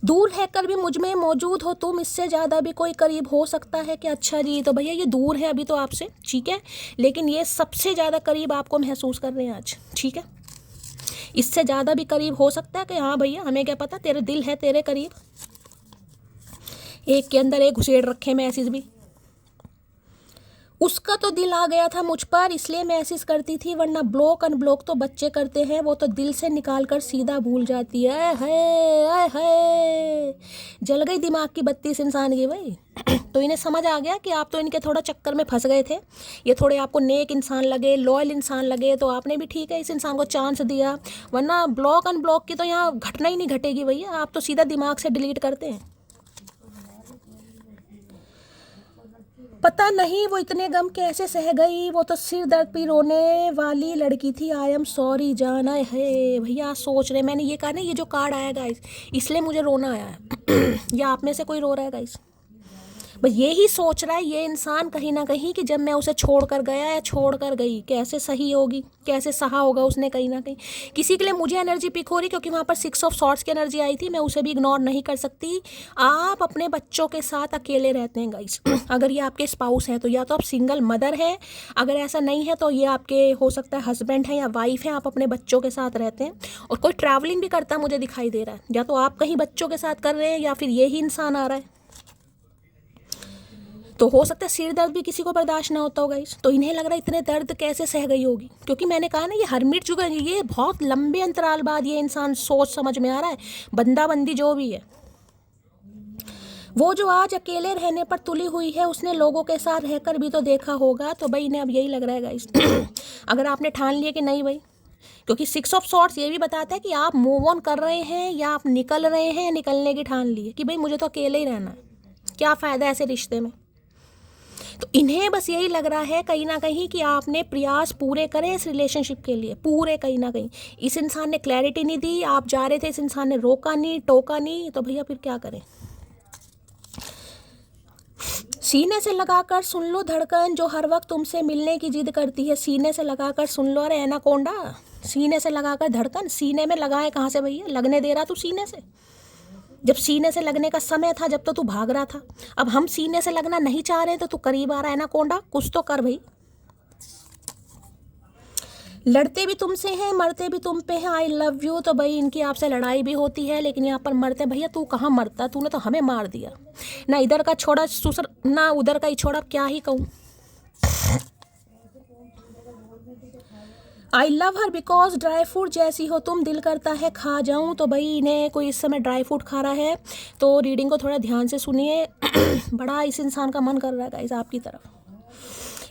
दूर रहकर भी मुझ में मौजूद हो तुम, इससे ज़्यादा भी कोई करीब हो सकता है कि। अच्छा जी, तो भैया ये दूर है अभी तो आपसे, ठीक है, लेकिन ये सबसे ज़्यादा करीब आपको महसूस कर रहे हैं आज, ठीक है। इससे ज़्यादा भी करीब हो सकता है कि हाँ भैया हमें क्या पता, तेरे दिल है तेरे करीब। एक के अंदर एक घुसेड़ रखे मैसेज भी। उसका तो दिल आ गया था मुझ पर, इसलिए मैसेज करती थी, वरना ब्लॉक अनब्लॉक तो बच्चे करते हैं, वो तो दिल से निकाल कर सीधा भूल जाती है। आय हाय, जल गई दिमाग की बत्ती इस इंसान की भाई। तो इन्हें समझ आ गया कि आप तो इनके थोड़ा चक्कर में फंस गए थे, ये थोड़े आपको नेक इंसान लगे, लॉयल इंसान लगे, तो आपने भी ठीक है इस इंसान को चांस दिया, वरना ब्लॉक अनब्लॉक की तो यहाँ घटना ही नहीं घटेगी भैया, आप तो सीधा दिमाग से डिलीट करते हैं। पता नहीं वो इतने गम कैसे सह गई, वो तो सिर दर्द पे रोने वाली लड़की थी। आई एम सॉरी जाना है भैया, सोच रहे, मैंने ये कहा ना, ये जो कार्ड आया गाइस, इसलिए मुझे रोना आया है। या आप में से कोई रो रहा है गाइस, बस यही सोच रहा है ये इंसान कहीं ना कहीं कि जब मैं उसे छोड़ कर गया या छोड़ कर गई कैसे सही होगी, कैसे सहा होगा उसने कहीं ना कहीं। किसी के लिए मुझे एनर्जी पिक हो रही क्योंकि वहाँ पर 6 ऑफ सॉर्ड्स की एनर्जी आई थी, मैं उसे भी इग्नोर नहीं कर सकती। आप अपने बच्चों के साथ अकेले रहते हैं गाइस। अगर ये आपके स्पाउस हैं तो या तो आप सिंगल मदर हैं, अगर ऐसा नहीं है तो ये आपके हो सकता है हस्बैंड है या वाइफ है, आप अपने बच्चों के साथ रहते हैं और कोई ट्रैवलिंग भी करता मुझे दिखाई दे रहा है, या तो आप कहीं बच्चों के साथ कर रहे हैं या फिर यही इंसान आ रहा है। तो हो सकता है सिर दर्द भी किसी को बर्दाश्त ना होता होगा इस, तो इन्हें लग रहा है इतने दर्द कैसे सह गई होगी, क्योंकि मैंने कहा ना ये हरमिट जुगा, ये बहुत लंबे अंतराल बाद ये इंसान सोच समझ में आ रहा है। बंदा बंदी जो भी है, वो जो आज अकेले रहने पर तुली हुई है उसने लोगों के साथ रहकर भी तो देखा होगा। तो भाई इन्हें अब यही लग रहा है गाइस अगर आपने ठान लिया कि नहीं भाई, क्योंकि 6 ऑफ सॉर्ड्स ये भी बताता है कि आप मूव ऑन कर रहे हैं या आप निकल रहे हैं या निकलने की ठान लिए कि भाई मुझे तो अकेले ही रहना है, क्या फ़ायदा ऐसे रिश्ते में। तो इन्हें बस यही लग रहा है कहीं ना कहीं कि आपने प्रयास पूरे करें इस रिलेशनशिप के लिए, पूरे कहीं ना कहीं। इस इंसान ने क्लैरिटी नहीं दी, आप जा रहे थे, इस इंसान ने रोका नहीं टोका नहीं, तो भैया फिर क्या करें। सीने से लगाकर सुन लो धड़कन जो हर वक्त तुमसे मिलने की जिद करती है। सीने से लगाकर सुन लो, अरे एनाकोंडा, सीने से लगाकर धड़कन, सीने में लगाए कहाँ से भैया, लगने दे रहा तू सीने से। जब सीने से लगने का समय था जब तो तू भाग रहा था, अब हम सीने से लगना नहीं चाह रहे तो तू करीब आ रहा है ना कोंडा, कुछ तो कर भाई। लड़ते भी तुमसे हैं मरते भी तुम पे हैं, आई लव यू। तो भाई इनकी आपसे लड़ाई भी होती है लेकिन यहाँ पर मरते, भैया तू कहाँ मरता, तूने तो हमें मार दिया ना, इधर का छोड़ा सुसर ना उधर का ही छोड़ा, क्या ही कहूँ। I love her because dry fruit जैसी हो तुम, दिल करता है खा जाऊं। तो भाई इन्हें कोई इस समय ड्राई फ्रूट खा रहा है, तो रीडिंग को थोड़ा ध्यान से सुनिए बड़ा इस इंसान का मन कर रहा है गाइस आपकी तरफ,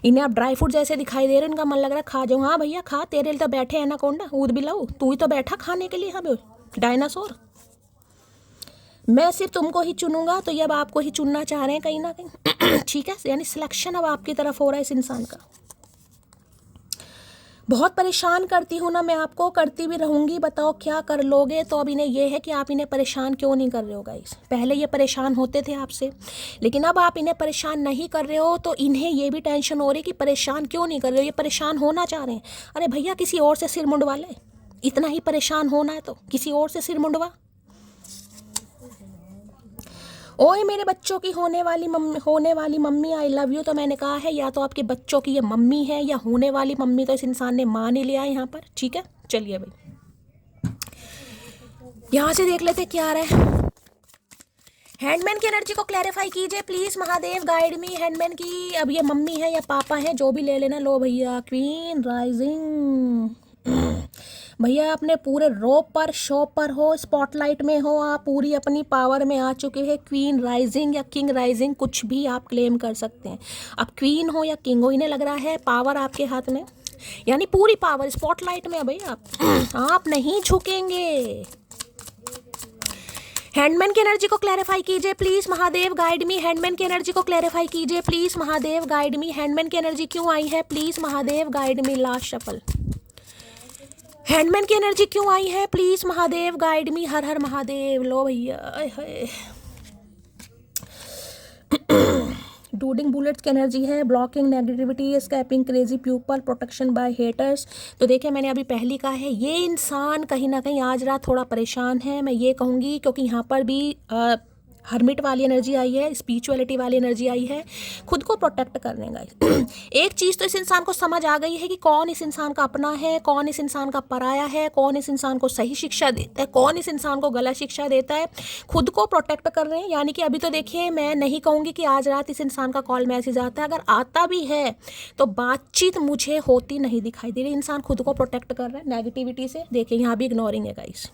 इन्हें आप ड्राई फ्रूट जैसे दिखाई दे रहे हैं, इनका मन लग रहा है खा जाऊं। हाँ भैया खा, तेरे लिए तो बैठे हैं ना कोंडा, ऊद बिलाऊ, तू ही तो बैठा खाने के लिए हमें डायनासोर। मैं सिर्फ तुमको ही चुनूंगा, तो ये अब आपको ही चुनना चाह रहे हैं कहीं ना कहीं ठीक है, यानी सिलेक्शन अब आपकी तरफ हो रहा है इस इंसान का। बहुत परेशान करती हूँ ना मैं आपको, करती भी रहूँगी, बताओ क्या कर लोगे। तो अब इन्हें ये है कि आप इन्हें परेशान क्यों नहीं कर रहे हो गाइस। पहले ये परेशान होते थे आपसे, लेकिन अब आप इन्हें परेशान नहीं कर रहे हो, तो इन्हें ये भी टेंशन हो रही कि परेशान क्यों नहीं कर रहे हो, ये परेशान होना चाह रहे हैं। अरे भैया किसी और से सिर मुंडवा ले, इतना ही परेशान होना है तो किसी और से सिर मुंडवा। ओए मेरे बच्चों की होने वाली मम्मी आई लव यू। तो मैंने कहा है या तो आपके बच्चों की ये मम्मी है या होने वाली मम्मी, तो इस इंसान ने मान ही लिया यहाँ पर, ठीक है। चलिए भाई यहाँ से देख लेते क्या आ रहा है। हैंडमैन की एनर्जी को क्लैरिफाई कीजिए please, Mahadev guide me. Handman की अब ये मम्मी है या पापा है, जो भी ले लेना। लो भैया क्वीन राइजिंग, भैया अपने पूरे रोप पर शो पर हो, स्पॉटलाइट में हो, आप पूरी अपनी पावर में आ चुके हैं। क्वीन राइजिंग या किंग राइजिंग कुछ भी आप क्लेम कर सकते हैं। अब क्वीन हो या किंग हो, इन्हें लग रहा है पावर आपके हाथ में, यानी पूरी पावर स्पॉटलाइट में है भाई आप नहीं झुकेंगे। हैंडमैन की एनर्जी को क्लैरिफाई कीजिए please, Mahadev guide me. Handman की एनर्जी को क्लैरिफाई कीजिए please, Mahadev guide me. Handman की एनर्जी क्यों आई है please, Mahadev guide me. Last shuffle, handman की एनर्जी क्यों आई है प्लीज, महादेव गाइड मी। हर हर महादेव। लो भैया डूडिंग बुलेट्स की एनर्जी है, blocking negativity, escaping crazy people, protection bye haters. तो देखिए मैंने अभी पहली कहा है ये इंसान कहीं ना कहीं आज रात थोड़ा परेशान है, मैं ये कहूँगी, क्योंकि यहाँ पर भी हर्मिट वाली एनर्जी आई है, स्पिरिचुअलिटी वाली एनर्जी आई है, खुद को प्रोटेक्ट करने का। एक चीज़ तो इस इंसान को समझ आ गई है कि कौन इस इंसान का अपना है, कौन इस इंसान का पराया है, कौन इस इंसान को सही शिक्षा देता है, कौन इस इंसान को गलत शिक्षा देता है। खुद को प्रोटेक्ट कर रहे हैं, यानी कि अभी तो देखिए मैं नहीं कहूँगी कि आज रात इस इंसान का कॉल मैसेज आता है, अगर आता भी है तो बातचीत मुझे होती नहीं दिखाई दे रही। इंसान खुद को प्रोटेक्ट कर रहा है नेगेटिविटी से। देखिए यहाँ भी इग्नोरिंग है गाइस,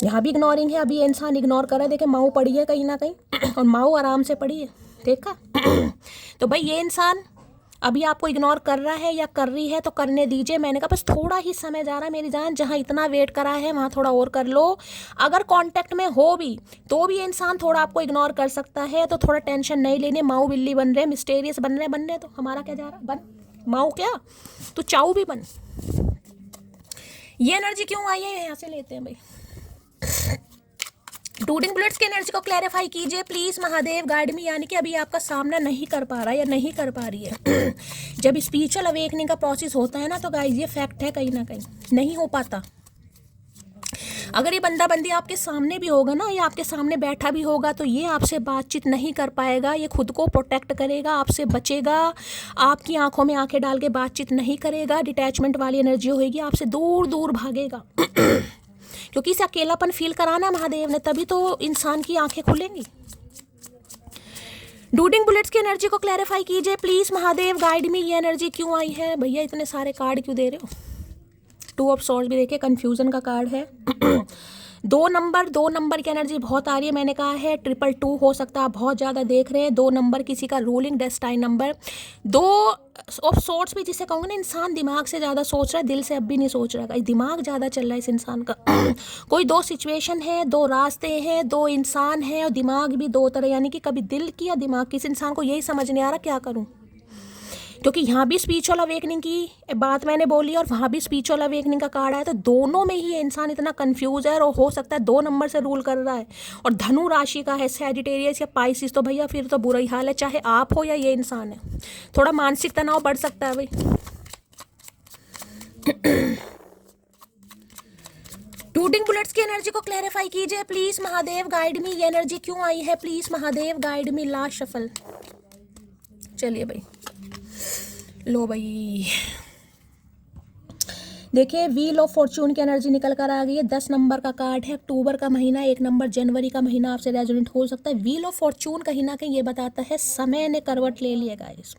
यहाँ भी इग्नोरिंग है। अभी ये इंसान इग्नोर कर रहा है, देखिए माऊ पड़ी है कहीं ना कहीं और माऊ आराम से पड़ी है, देखा। तो भाई ये इंसान अभी आपको इग्नोर कर रहा है या कर रही है तो करने दीजिए। मैंने कहा बस थोड़ा ही समय जा रहा है मेरी जान, जहाँ इतना वेट करा है वहाँ थोड़ा और कर लो। अगर कांटेक्ट में हो भी तो भी ये इंसान थोड़ा आपको इग्नोर कर सकता है, तो थोड़ा टेंशन नहीं लेने। माऊ बिल्ली बन रहे, मिस्टेरियस बन रहे, तो हमारा क्या जा रहा, बन माऊ क्या तो चाऊ भी बन। ये एनर्जी क्यों आई है यहाँ से लेते हैं भाई। डूडिंग बुलेट्स की एनर्जी को क्लैरिफाई कीजिए प्लीज महादेव गाइड मी, यानी कि अभी आपका सामना नहीं कर पा रहा है या नहीं कर पा रही है। जब स्पिरिचुअल अवेकनिंग का प्रोसेस होता है ना तो गाइस ये फैक्ट है, कहीं ना कहीं नहीं हो पाता। अगर ये बंदा बंदी आपके सामने भी होगा ना, या आपके सामने बैठा भी होगा, तो ये आपसे बातचीत नहीं कर पाएगा, ये खुद को प्रोटेक्ट करेगा, आपसे बचेगा, आपकी आंखों में आंखें डाल के बातचीत नहीं करेगा, डिटैचमेंट वाली एनर्जी होगी, आपसे दूर दूर भागेगा। क्योंकि इसे अकेलापन फील कराना है महादेव ने, तभी तो इंसान की आंखें खुलेंगी। डूडिंग बुलेट्स की एनर्जी को क्लैरिफाई कीजिए प्लीज महादेव गाइड मी, ये एनर्जी क्यों आई है भैया, इतने सारे कार्ड क्यों दे रहे हो। 2 ऑफ सॉर्ड्स भी देखिए, कंफ्यूजन का कार्ड है। 2 नंबर की एनर्जी बहुत आ रही है, मैंने कहा है 222 हो सकता है, आप बहुत ज़्यादा देख रहे हैं। 2 नंबर किसी का ruling destined number. 2 of swords भी जिसे कहूँगा ना, इंसान दिमाग से ज़्यादा सोच रहा है, दिल से अब भी नहीं सोच रहा है, दिमाग ज़्यादा चल रहा है इस इंसान का। कोई 2 सिचुएशन है, 2 रास्ते हैं, 2 इंसान है, और दिमाग भी 2 तरह, यानी कि कभी दिल की या दिमाग की। इस इंसान को यही समझ नहीं आ रहा क्या करूँ, क्योंकि यहाँ भी स्पिरिचुअल अवेकनिंग की बात मैंने बोली और वहाँ भी स्पिरिचुअल अवेकनिंग का कार्ड आया, तो दोनों में ही ये इंसान इतना कंफ्यूज है, और हो सकता है 2 नंबर से रूल कर रहा है, और धनु राशि का है, सैजिटेरियस या पाइसिस, तो भैया फिर तो बुरा ही हाल है, चाहे आप हो या ये इंसान है। थोड़ा मानसिक तनाव बढ़ सकता है भाई। डूडिंग बुलेट्स की एनर्जी को क्लैरिफाई कीजिए प्लीज महादेव गाइड मी, ये एनर्जी क्यों आई है please Mahadev guide me. Last shuffle, चलिए भाई, लो भाई, देखिए व्हील ऑफ फॉर्चून की एनर्जी निकल कर आ गई है। 10 नंबर का कार्ड है, अक्टूबर का महीना, 1 नंबर जनवरी का महीना आपसे रेजोनेट हो सकता है। व्हील ऑफ फॉर्चून कहीं ना कहीं ये बताता है समय ने करवट ले लिया गाइस,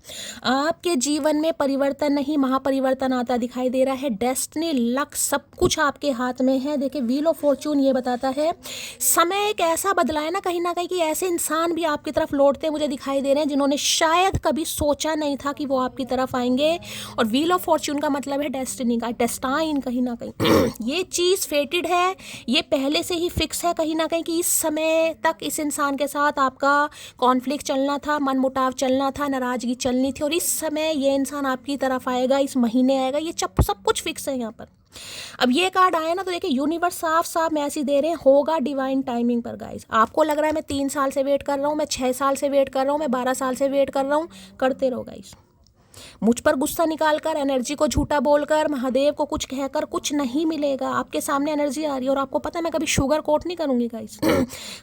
आपके जीवन में परिवर्तन नहीं महापरिवर्तन आता दिखाई दे रहा है। डेस्टिनी, लक, सब कुछ आपके हाथ में है। देखिए व्हील ऑफ फॉर्चून ये बताता है समय एक ऐसा बदला है ना कहीं कि ऐसे इंसान भी आपकी तरफ लौटते मुझे दिखाई दे रहे हैं जिन्होंने शायद कभी सोचा नहीं था कि वो आपकी तरफ आएंगे। और व्हील ऑफ फॉर्चून का मतलब है डेस्टिनी का, डेस्टाइन, कहीं ना कहीं ये चीज़ फेटेड है, ये पहले से ही फिक्स है कहीं ना कहीं कि इस समय तक इस इंसान के साथ आपका कॉन्फ्लिक्ट चलना था, मनमुटाव चलना था, नाराजगी चलनी थी, और इस समय ये इंसान आपकी तरफ आएगा, इस महीने आएगा, ये सब कुछ फिक्स है यहाँ पर। अब ये कार्ड आया ना तो देखिए यूनिवर्स साफ साफ मैसेज दे रहे हैं, होगा डिवाइन टाइमिंग पर गाइस। आपको लग रहा है मैं 3 साल से वेट कर रहा हूँ, मैं 6 साल से वेट कर रहा हूँ, मैं 12 साल से वेट कर रहा हूँ, करते रहो गाइस। मुझ पर गुस्सा निकालकर, एनर्जी को झूठा बोलकर, महादेव को कुछ कहकर कुछ नहीं मिलेगा। आपके सामने एनर्जी आ रही है, और आपको पता है मैं कभी शुगर कोट नहीं करूंगी गाइस।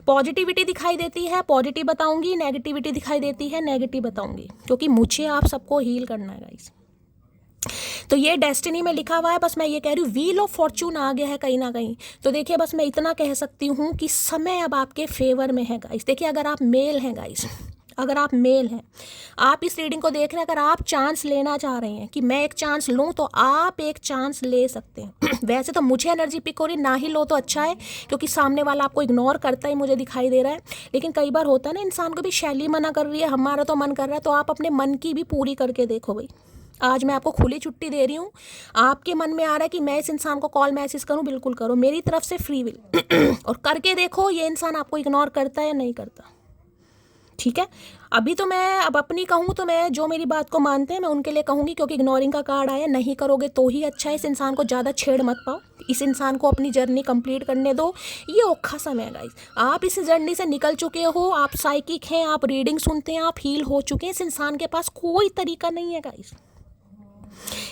पॉजिटिविटी दिखाई देती है, पॉजिटिव बताऊंगी, नेगेटिविटी दिखाई देती है, नेगेटिव बताऊंगी, क्योंकि मुझे आप सबको हील करना है गाइस। तो ये डेस्टिनी में लिखा हुआ है, बस मैं ये कह रही हूँ व्हील ऑफ फॉर्चून आ गया है कहीं ना कहीं। तो देखिए बस मैं इतना कह सकती हूँ कि समय अब आपके फेवर में है गाइस। देखिए अगर आप मेल हैं गाइस, अगर आप मेल हैं, आप इस रीडिंग को देख रहे हैं, अगर आप चांस लेना चाह रहे हैं कि मैं एक चांस लूं, तो आप एक चांस ले सकते हैं। वैसे तो मुझे एनर्जी पिक हो रही, ना ही लो तो अच्छा है, क्योंकि सामने वाला आपको इग्नोर करता ही मुझे दिखाई दे रहा है। लेकिन कई बार होता है ना, इंसान को भी शैली मना कर रही है, हमारा तो मन कर रहा है, तो आप अपने मन की भी पूरी करके देखो भाई। आज मैं आपको खुली छुट्टी दे रही हूँ, आपके मन में आ रहा है कि मैं इस इंसान को कॉल मैसेज करूँ, बिल्कुल करो, मेरी तरफ से फ्री विल। और करके देखो ये इंसान आपको इग्नोर करता है या नहीं करता, ठीक है। अभी तो मैं अब अपनी कहूँ तो मैं जो मेरी बात को मानते हैं मैं उनके लिए कहूँगी, क्योंकि इग्नोरिंग का कार्ड आया, नहीं करोगे तो ही अच्छा है। इस इंसान को ज़्यादा छेड़ मत पाओ, इस इंसान को अपनी जर्नी कंप्लीट करने दो। ये औखा समय है गाइस, आप इस जर्नी से निकल चुके हो, आप साइकिक हैं, आप रीडिंग सुनते हैं, आप हील हो चुके हैं। इस इंसान के पास कोई तरीका नहीं है गाइस,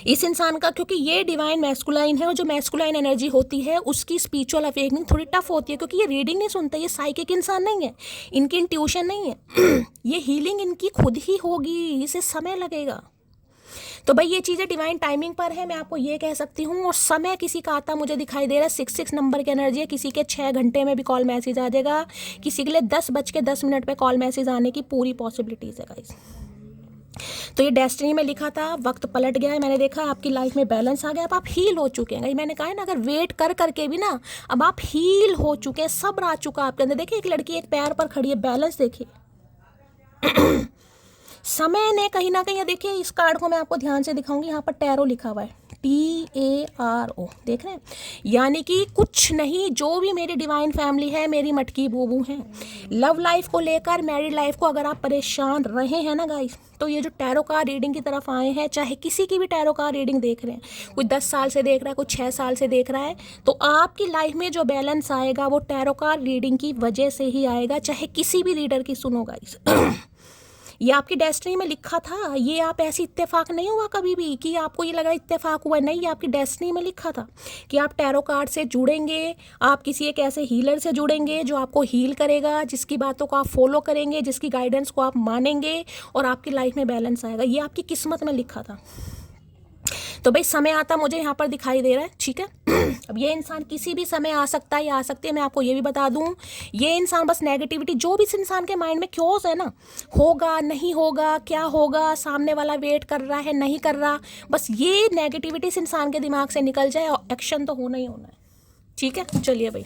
इस इंसान का, क्योंकि ये डिवाइन मैस्कुलाइन है, और जो मैस्कुलाइन एनर्जी होती है उसकी स्पिरिचुअल अवेकनिंग थोड़ी टफ होती है, क्योंकि ये रीडिंग नहीं सुनता, ये साइकिक इंसान नहीं है, इनकी इंट्यूशन नहीं है। ये हीलिंग इनकी खुद ही होगी, इसे समय लगेगा। तो भाई ये चीज़ें डिवाइन टाइमिंग पर है, मैं आपको ये कह सकती हूँ। और समय किसी का आता मुझे दिखाई दे रहा है, 66 नंबर की एनर्जी है, किसी के 6 घंटे में भी कॉल मैसेज आ जाएगा, किसी के लिए 10:10 पे कॉल मैसेज आने की पूरी पॉसिबिलिटीज़ है गाइस। तो ये डेस्टिनी में लिखा था, वक्त पलट गया है, मैंने देखा आपकी लाइफ में बैलेंस आ गया, अब आप हील हो चुके हैं। मैंने कहा है ना, अगर वेट कर करके भी ना, अब आप हील हो चुके हैं, सब्र आ चुका आपके अंदर। देखिए एक लड़की एक पैर पर खड़ी है, बैलेंस देखिए। समय ने कहीं ना कहीं, देखिए इस कार्ड को मैं आपको ध्यान से दिखाऊंगी, यहाँ पर टैरो लिखा हुआ है। TARO, देख रहे हैं, यानी कि कुछ नहीं, जो भी मेरी डिवाइन फैमिली है मेरी मटकी बूबू हैं। लव लाइफ को लेकर, मैरिड लाइफ को अगर आप परेशान रहे हैं ना गाइस, तो ये जो टैरो कार्ड रीडिंग की तरफ आए हैं, चाहे किसी की भी टैरो कार्ड रीडिंग देख रहे हैं, कोई 10 साल से देख रहा है, कोई 6 साल से देख रहा है, तो आपकी लाइफ में जो बैलेंस आएगा वो टैरो कार्ड रीडिंग की वजह से ही आएगा, चाहे किसी भी रीडर की सुनो गाइस। ये आपकी डेस्टिनी में लिखा था, ये आप ऐसी इत्तेफाक नहीं हुआ कभी भी कि आपको ये लगा इत्तेफाक हुआ, नहीं, ये आपकी डेस्टिनी में लिखा था कि आप टैरो कार्ड से जुड़ेंगे, आप किसी एक ऐसे हीलर से जुड़ेंगे जो आपको हील करेगा, जिसकी बातों को आप फॉलो करेंगे, जिसकी गाइडेंस को आप मानेंगे और आपकी लाइफ में बैलेंस आएगा। ये आपकी किस्मत में लिखा था। तो भाई समय आता मुझे यहाँ पर दिखाई दे रहा है, ठीक है। अब ये इंसान किसी भी समय आ सकता है या आ सकती है, मैं आपको ये भी बता दूं, ये इंसान बस नेगेटिविटी जो भी इस इंसान के माइंड में क्योस है ना, होगा नहीं होगा, क्या होगा, सामने वाला वेट कर रहा है नहीं कर रहा, बस ये नेगेटिविटी इस इंसान के दिमाग से निकल जाए और एक्शन तो होना ही होना है, ठीक है। चलिए भाई,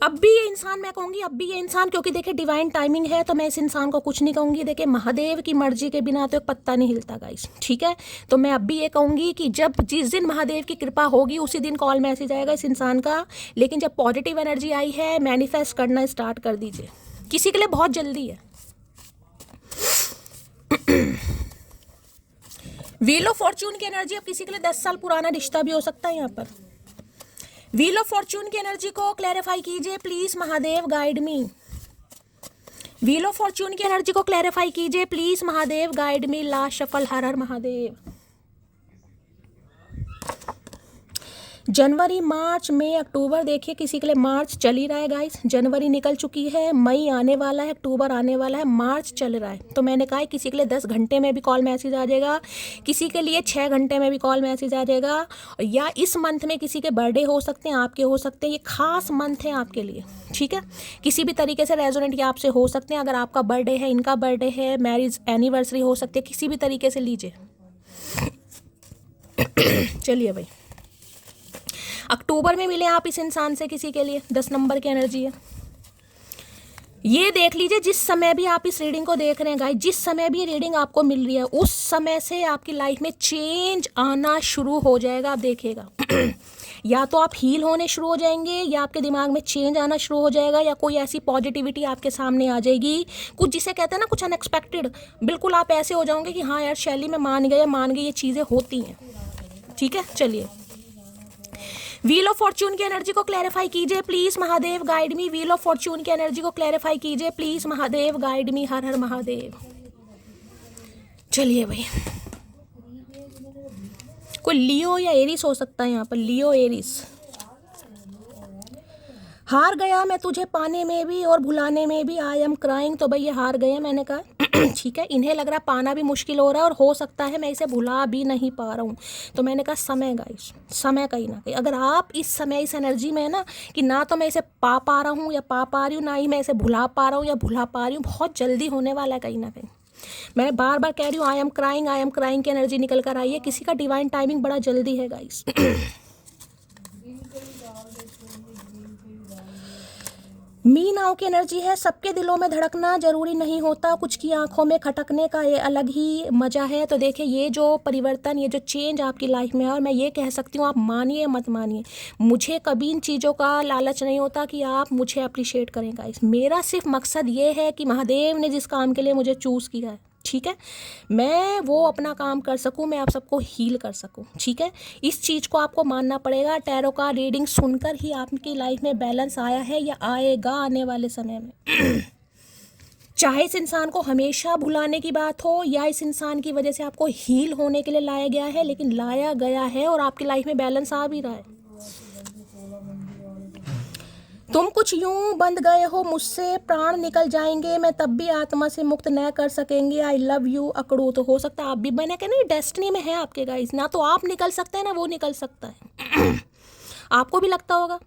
अब भी ये इंसान, मैं कहूँगी अब भी ये इंसान, क्योंकि देखिए डिवाइन टाइमिंग है, तो मैं इस इंसान को कुछ नहीं कहूँगी। देखिए महादेव की मर्जी के बिना तो एक पत्ता नहीं हिलता गाइस, ठीक है। तो मैं अब भी ये कहूँगी कि जब जिस दिन महादेव की कृपा होगी उसी दिन कॉल मैसेज आएगा इस इंसान का, लेकिन जब पॉजिटिव एनर्जी आई है, मैनिफेस्ट करना स्टार्ट कर दीजिए। किसी के लिए बहुत जल्दी है। व्हील ऑफ फॉर्च्यून की एनर्जी, अब किसी के लिए 10 साल पुराना रिश्ता भी हो सकता है यहाँ पर। व्हील ऑफ फॉर्च्यून की एनर्जी को क्लैरिफाई कीजिए please Mahadev, guide me. Wheel of fortune की एनर्जी को क्लैरिफाई कीजिए please Mahadev, guide me. Last shuffle, हर हर महादेव। जनवरी, मार्च, मई, अक्टूबर, देखिए किसी के लिए मार्च चल ही रहा है गाइस, जनवरी निकल चुकी है, मई आने वाला है, अक्टूबर आने वाला है, मार्च चल रहा है। तो मैंने कहा है किसी के लिए 10 घंटे में भी कॉल मैसेज आ जाएगा, किसी के लिए 6 घंटे में भी कॉल मैसेज आ जाएगा, या इस मंथ में किसी के बर्थडे हो सकते हैं, आपके हो सकते हैं, ये खास मंथ है आपके लिए, ठीक है। किसी भी तरीके से रेजोनेंट ये आपसे हो सकते हैं, अगर आपका बर्थडे है, इनका बर्थडे है, मैरिज एनिवर्सरी हो सकती है, किसी भी तरीके से लीजिए। चलिए भाई, अक्टूबर में मिले आप इस इंसान से किसी के लिए, 10 नंबर की एनर्जी है। ये देख लीजिए, जिस समय भी आप इस रीडिंग को देख रहे हैं गाइस, जिस समय भी रीडिंग आपको मिल रही है, उस समय से आपकी लाइफ में चेंज आना शुरू हो जाएगा, आप देखिएगा। या तो आप हील होने शुरू हो जाएंगे, या आपके दिमाग में चेंज आना शुरू हो जाएगा, या कोई ऐसी पॉजिटिविटी आपके सामने आ जाएगी, कुछ जिसे कहते हैं ना कुछ अनएक्सपेक्टेड, बिल्कुल आप ऐसे हो जाओगे कि हाँ यार शैली में मान गए, ये चीज़ें होती हैं, ठीक है। चलिए, व्हील ऑफ फॉर्च्यून की एनर्जी को क्लैरिफाई कीजिए please Mahadev, guide me. Wheel of fortune की एनर्जी को क्लैरिफाई कीजिए प्लीज महादेव, गाइड मी। हर हर महादेव। चलिए भाई, कोई लियो या एरिस हो सकता है यहाँ पर, लियो एरिस। हार गया मैं तुझे पाने में भी और भुलाने में भी, आई एम क्राइंग। तो भाई ये हार गए, मैंने कहा ठीक है। इन्हें लग रहा पाना भी मुश्किल हो रहा है और हो सकता है मैं इसे भुला भी नहीं पा रहा हूँ। तो मैंने कहा समय गाइस, समय कहीं ना कहीं, अगर आप इस समय इस एनर्जी में है ना कि ना तो मैं इसे पा रहा हूँ या पा रही हूँ, ना ही मैं इसे भुला पा रहा हूँ या भुला पा रही हूँ, बहुत जल्दी होने वाला है कहीं ना कहीं। मैं बार बार कह रही हूँ आई एम क्राइंग की एनर्जी निकल कर आई है। किसी का डिवाइन टाइमिंग बड़ा जल्दी है गाइस। मी नाव की एनर्जी है, सबके दिलों में धड़कना जरूरी नहीं होता, कुछ की आंखों में खटकने का ये अलग ही मजा है। तो देखिए ये जो परिवर्तन, ये जो चेंज आपकी लाइफ में है, और मैं ये कह सकती हूँ आप मानिए मत मानिए, मुझे कभी इन चीज़ों का लालच नहीं होता कि आप मुझे अप्रिशिएट करें गाइस। मेरा सिर्फ मकसद ये है कि महादेव ने जिस काम के लिए मुझे चूज़ किया है, ठीक है, मैं वो अपना काम कर सकूं, मैं आप सबको हील कर सकूं, ठीक है। इस चीज़ को आपको मानना पड़ेगा। टैरो का रीडिंग सुनकर ही आपकी लाइफ में बैलेंस आया है या आएगा आने वाले समय में। चाहे इस इंसान को हमेशा भुलाने की बात हो या इस इंसान की वजह से आपको हील होने के लिए लाया गया है, लेकिन लाया गया है और आपकी लाइफ में बैलेंस आ भी रहा है। तुम कुछ यूं बंध गए हो मुझसे, प्राण निकल जाएंगे, मैं तब भी आत्मा से मुक्त न कर सकेंगे, आई लव यू अकड़ू। तो हो सकता है आप भी, मैंने कहा ना डेस्टिनी में है आपके गाइस, ना तो आप निकल सकते हैं ना वो निकल सकता है। आपको भी लगता होगा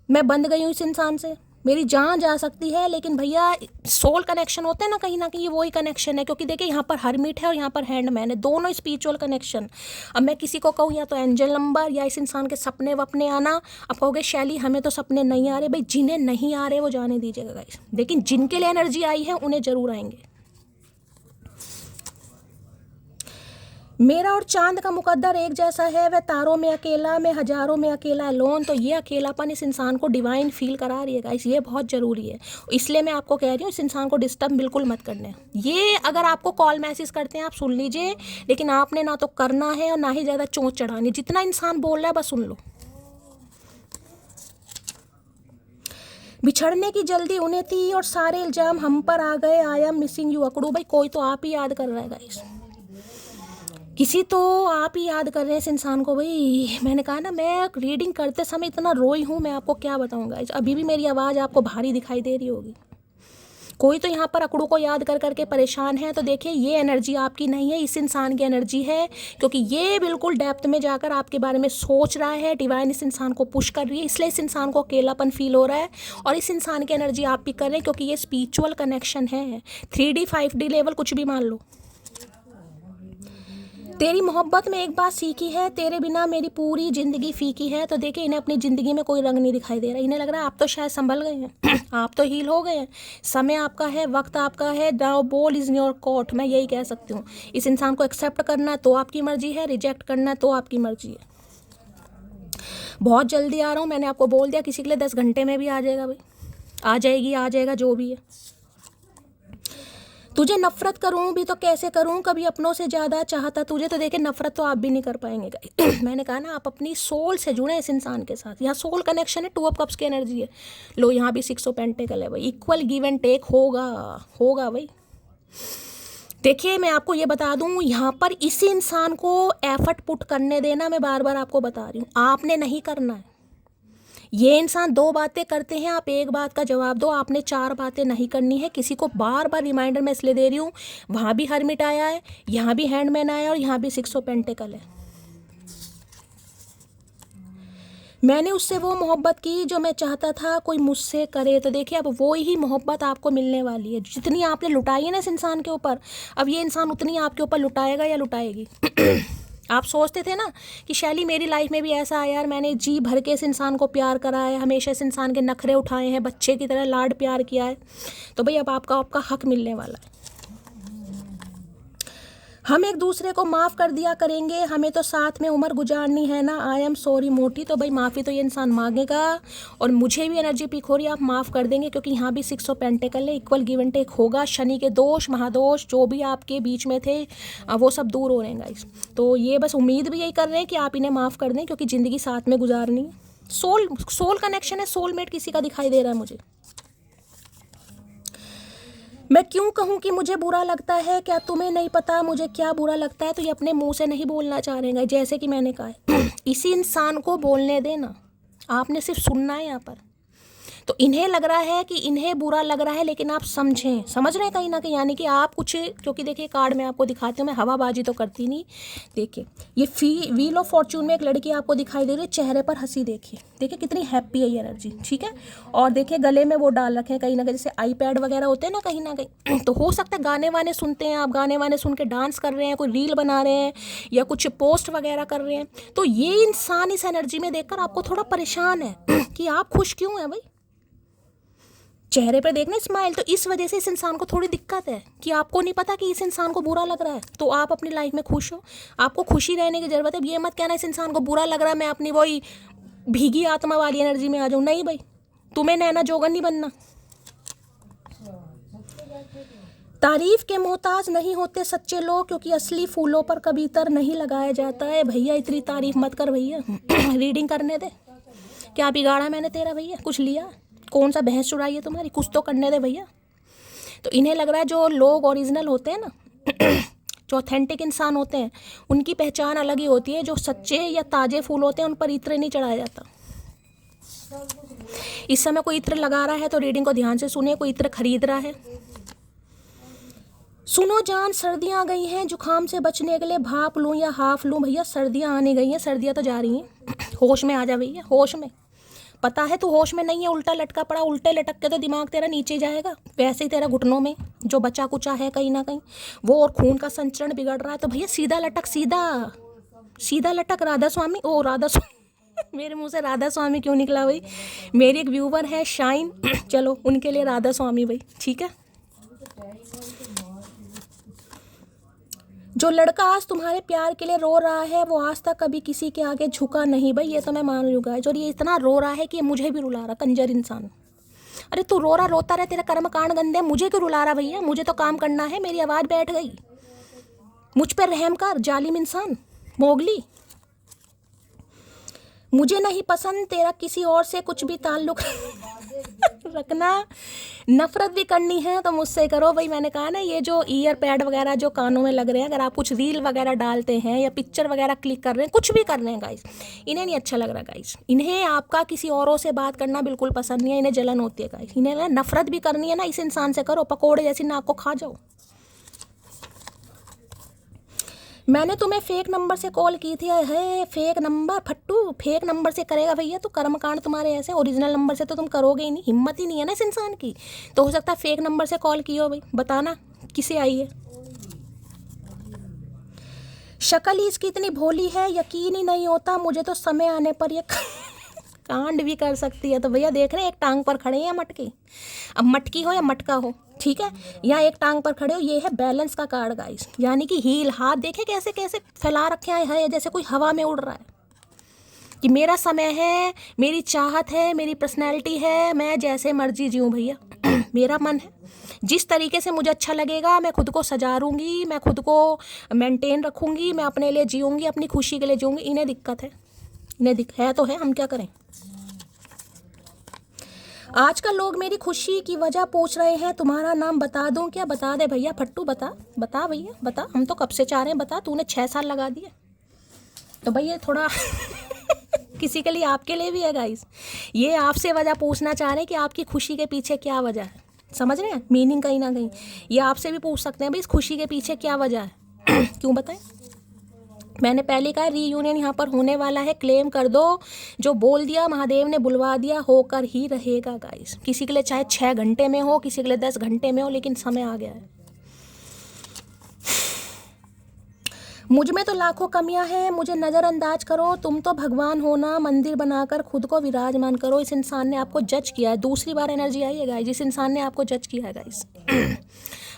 मैं बंध गई हूँ इस इंसान से, मेरी जान जा सकती है, लेकिन भैया सोल कनेक्शन होते हैं ना कहीं वही कनेक्शन है। क्योंकि देखिए यहाँ पर हरमिट है और यहाँ पर हैंडमैन है, दोनों स्पिरिचुअल कनेक्शन। अब मैं किसी को कहूँ या तो एंजल नंबर या इस इंसान के सपने वपने आना, अब कहोगे शैली हमें तो सपने नहीं आ रहे। भाई जिन्हें नहीं आ रहे वो जाने दीजिएगा गाइस, लेकिन जिनके लिए एनर्जी आई है उन्हें जरूर आएंगे। मेरा और चांद का मुकद्दर एक जैसा है, वह तारों में अकेला, मैं हजारों में अकेला लोन। तो ये अकेलापन इस इंसान को डिवाइन फील करा रही है गाइस, ये बहुत ज़रूरी है। इसलिए मैं आपको कह रही हूँ इस इंसान को डिस्टर्ब बिल्कुल मत करने। ये अगर आपको कॉल मैसेज करते हैं आप सुन लीजिए, लेकिन आपने ना तो करना है और ना ही ज़्यादा चोंच चढ़ानी। जितना इंसान बोल रहा है बस सुन लो। बिछड़ने की जल्दी उन्हें थी और सारे इल्जाम हम पर आ गए। आई एम मिसिंग यू अकड़ू। भाई कोई तो आप ही याद कर रहा है गाइस, किसी तो आप ही याद कर रहे हैं इस इंसान को। भाई मैंने कहा ना, मैं रीडिंग करते समय इतना रोई हूँ, मैं आपको क्या बताऊँगा। अभी भी मेरी आवाज़ आपको भारी दिखाई दे रही होगी। कोई तो यहाँ पर अकड़ू को याद कर करके परेशान है। तो देखिए ये एनर्जी आपकी नहीं है, इस इंसान की एनर्जी है, क्योंकि ये बिल्कुल डेप्थ में जाकर आपके बारे में सोच रहा है। डिवाइन इस इंसान को पुश कर रही है, इसलिए इस इंसान को अकेलापन फील हो रहा है। और इस इंसान की एनर्जी आप भी कर रहे हैं, क्योंकि ये स्पिरिचुअल कनेक्शन है। 3D 5D लेवल कुछ भी मान लो। तेरी मोहब्बत में एक बात सीखी है, तेरे बिना मेरी पूरी ज़िंदगी फीकी है। तो देखिए इन्हें अपनी ज़िंदगी में कोई रंग नहीं दिखाई दे रहा। इन्हें लग रहा है आप तो शायद संभल गए हैं आप तो हील हो गए हैं, समय आपका है, वक्त आपका है। Now ball is in your court. मैं यही कह सकती हूँ। इस इंसान को एक्सेप्ट करना है तो आपकी मर्जी है, रिजेक्ट करना है तो आपकी मर्जी है। बहुत जल्दी आ रहा हूँ, मैंने आपको बोल दिया, किसी के लिए 10 घंटे में भी आ जाएगा भाई, आ जाएगी, आ जाएगा, जो भी है। तुझे नफरत करूं भी तो कैसे करूं, कभी अपनों से ज़्यादा चाहता तुझे। तो देखिए नफरत तो आप भी नहीं कर पाएंगे मैंने कहा ना, आप अपनी सोल से जुड़े इस इंसान के साथ। यहाँ सोल कनेक्शन है, 2 ऑफ कप्स की एनर्जी है। लो यहाँ भी 6 ऑफ पेंटिकल है भाई। इक्वल गिव एंड टेक होगा भाई। देखिए मैं आपको ये बता दूं, यहाँ पर इसी इंसान को एफर्ट पुट करने देना। मैं बार बार आपको बता रही हूँ, आपने नहीं करना है। ये इंसान 2 बातें करते हैं, आप एक बात का जवाब दो। आपने 4 बातें नहीं करनी है। किसी को बार बार रिमाइंडर मैं इसलिए दे रही हूँ, वहाँ भी हर्मिट आया है, यहाँ भी हैंडमैन आया और यहाँ भी 6 ऑफ पेंटिकल है। मैंने उससे वो मोहब्बत की जो मैं चाहता था कोई मुझसे करे। तो देखिए अब वो ही मोहब्बत आपको मिलने वाली है। जितनी आपने लुटाई है ना इस इंसान के ऊपर, अब ये इंसान उतनी आपके ऊपर लुटाएगा या लुटाएगी आप सोचते थे ना कि शैली मेरी लाइफ में भी ऐसा है यार, मैंने जी भर के इस इंसान को प्यार करा है, हमेशा इस इंसान के नखरे उठाए हैं, बच्चे की तरह लाड प्यार किया है। तो भाई अब आपका हक मिलने वाला है। हम एक दूसरे को माफ़ कर दिया करेंगे, हमें तो साथ में उम्र गुजारनी है ना। आई एम सॉरी मोटी। तो भाई माफ़ी तो ये इंसान मांगेगा और मुझे भी एनर्जी पिक हो रही है, आप माफ़ कर देंगे, क्योंकि यहाँ भी 6 ऑफ पेंटिकल है। इक्वल गिव एंड टेक होगा। शनि के दोष, महादोष जो भी आपके बीच में थे वो सब दूर हो रहे हैं गाइस। तो ये बस उम्मीद भी यही कर रहे हैं कि आप इन्हें माफ़ कर दें, क्योंकि ज़िंदगी साथ में गुजारनी है। सोल कनेक्शन है, सोलमेट किसी का दिखाई दे रहा है मुझे। मैं क्यों कहूँ कि मुझे बुरा लगता है, क्या तुम्हें नहीं पता मुझे क्या बुरा लगता है। तो ये अपने मुंह से नहीं बोलना चाह रहे हैं, जैसे कि मैंने कहा है इसी इंसान को बोलने देना, आपने सिर्फ सुनना है यहाँ पर। तो इन्हें लग रहा है कि इन्हें बुरा लग रहा है, लेकिन आप समझ रहे हैं कहीं ना कहीं, यानी कि आप कुछ, क्योंकि देखिए कार्ड में आपको दिखाती हूँ, मैं हवाबाजी तो करती नहीं। देखिए ये व्हील ऑफ फॉर्चून में एक लड़की आपको दिखाई दे रही है, चेहरे पर हंसी देखिए कितनी हैप्पी है ये एनर्जी, ठीक है। और देखिए गले में वो डाल रखे हैं कहीं ना कहीं, जैसे आईपैड वगैरह होते हैं ना कहीं ना कहीं तो हो सकता है गाने वाने सुनते हैं आप, गाने वाने सुन के डांस कर रहे हैं, कोई रील बना रहे हैं या कुछ पोस्ट वगैरह कर रहे हैं। तो ये इंसान इस एनर्जी में देखकर आपको थोड़ा परेशान है कि आप खुश क्यों हैं भाई, चेहरे पर देखना स्माइल। तो इस वजह से इस इंसान को थोड़ी दिक्कत है कि आपको नहीं पता कि इस इंसान को बुरा लग रहा है। तो आप अपनी लाइफ में खुश हो, आपको खुशी रहने की ज़रूरत है। ये मत कहना इस इंसान को बुरा लग रहा है मैं अपनी वही भीगी आत्मा वाली एनर्जी में आ जाऊँ। नहीं भाई, तुम्हें नैना जोगन नहीं बनना। तारीफ के मोहताज नहीं होते सच्चे लोग, क्योंकि असली फूलों पर कभी इतर नहीं लगाया जाता है। भैया इतनी तारीफ मत कर भैया रीडिंग करने दे। क्या बिगाड़ा मैंने तेरा भैया, कुछ लिया, कौन सा भैंस चुराई है तुम्हारी, कुछ तो करने दे भैया। तो इन्हें लग रहा है जो लोग ओरिजिनल होते हैं ना जो ऑथेंटिक इंसान होते हैं, उनकी पहचान अलग ही होती है। जो सच्चे या ताज़े फूल होते हैं उन पर इत्र नहीं चढ़ाया जाता। इस समय कोई इत्र लगा रहा है तो रीडिंग को ध्यान से सुनिए, कोई इत्र खरीद रहा है। सुनो जान, सर्दियाँ आ गई हैं, जुकाम से बचने के लिए भाप लूँ या हाफ लूँ। भैया सर्दियाँ आने गई हैं, सर्दियाँ तो जा रही हैं होश में आ जा भैया, होश में। पता है तू होश में नहीं है, उल्टा लटका पड़ा, उल्टे लटक के तो दिमाग तेरा नीचे जाएगा। वैसे ही तेरा घुटनों में जो बचा कुचा है कहीं ना कहीं वो, और खून का संचरण बिगड़ रहा है। तो भैया सीधा लटक, सीधा लटक। राधा स्वामी, ओ राधा स्वामी मेरे मुंह से राधा स्वामी क्यों निकला भाई। मेरी एक व्यूवर है शाइन चलो उनके लिए राधा स्वामी भाई, ठीक है। जो लड़का आज तुम्हारे प्यार के लिए रो रहा है वो आज तक कभी किसी के आगे झुका नहीं भाई, ये तो मैं मान रही हूँ गाइस। और ये इतना रो रहा है कि ये मुझे भी रुला रहा, कंजर इंसान। अरे तू रो रहा रोता रहे, तेरा कर्म कांड गंदे, मुझे क्यों रुला रहा भैया? मुझे तो काम करना है, मेरी आवाज़ बैठ गई। मुझ पर रहम कर जालिम इंसान मोगली। मुझे नहीं पसंद तेरा किसी और से कुछ भी ताल्लुक रखना। नफरत भी करनी है तो मुझसे करो भाई। मैंने कहा ना, ये जो ईयर पैड वगैरह जो कानों में लग रहे हैं, अगर आप कुछ रील वगैरह डालते हैं या पिक्चर वगैरह क्लिक कर रहे हैं, कुछ भी कर रहे हैं गाइस, इन्हें नहीं अच्छा लग रहा गाइस। इन्हें आपका किसी औरों से बात करना बिल्कुल पसंद नहीं है, इन्हें जलन होती है गाइस। इन्हें ना नफरत भी करनी है ना, इस इंसान से करो, पकोड़े जैसी नाक को खा जाओ। मैंने तुम्हें फेक नंबर से कॉल की थी। है फेक नंबर फट्टू, फेक नंबर से करेगा भैया तो कर्मकांड तुम्हारे ऐसे। ओरिजिनल नंबर से तो तुम करोगे ही नहीं, हिम्मत ही नहीं है ना इस इंसान की। तो हो सकता है फेक नंबर से कॉल की हो भाई, बताना किसे आई है। शक्ल ही इसकी इतनी भोली है, यकीन ही नहीं होता। मुझे तो समय आने पर ये कांड भी कर सकती है। तो भैया देख रहे हैं, एक टांग पर खड़े हैं मटके। अब मटकी हो या मटका हो, ठीक है, या एक टांग पर खड़े हो, ये है बैलेंस का कार्ड गाइस। यानी कि हील हाथ देखे कैसे कैसे फैला रखे हैं, जैसे कोई हवा में उड़ रहा है कि मेरा समय है, मेरी चाहत है, मेरी पर्सनैलिटी है, मैं जैसे मर्जी जीऊँ भैया। मेरा मन है, जिस तरीके से मुझे अच्छा लगेगा मैं खुद को सजारूंगी, मैं खुद को मेंटेन रखूंगी, मैं अपने लिए जीऊँगी, अपनी खुशी के लिए जीऊँगी। इन्हें दिक्कत है, इन्हें है तो है, हम क्या करें। आजकल लोग मेरी खुशी की वजह पूछ रहे हैं, तुम्हारा नाम बता दूं क्या? बता दे भैया फट्टू, बता बता भैया बता। हम तो कब से चाह रहे हैं, बता। तूने 6 साल लगा दिए तो भैया थोड़ा किसी के लिए, आपके लिए भी है गाइस। ये आपसे वजह पूछना चाह रहे हैं कि आपकी खुशी के पीछे क्या वजह है। समझ रहे हैं मीनिंग कहीं ना कहीं। ये आपसे भी पूछ सकते हैं भाई, इस खुशी के पीछे क्या वजह है। क्यों बताएं। मैंने पहले कहा रीयूनियन यहाँ पर होने वाला है, क्लेम कर दो। जो बोल दिया महादेव ने बुलवा दिया, होकर ही रहेगा गाइस। किसी के लिए चाहे 6 घंटे में हो, किसी के लिए 10 घंटे में हो, लेकिन समय आ गया है। मुझ में तो लाखों कमियां हैं, मुझे नज़रअंदाज करो। तुम तो भगवान हो ना, मंदिर बनाकर खुद को विराजमान करो। इस इंसान ने आपको जज किया है। दूसरी बार एनर्जी आई है गाइस, जिस इंसान ने आपको जज किया है गाइस।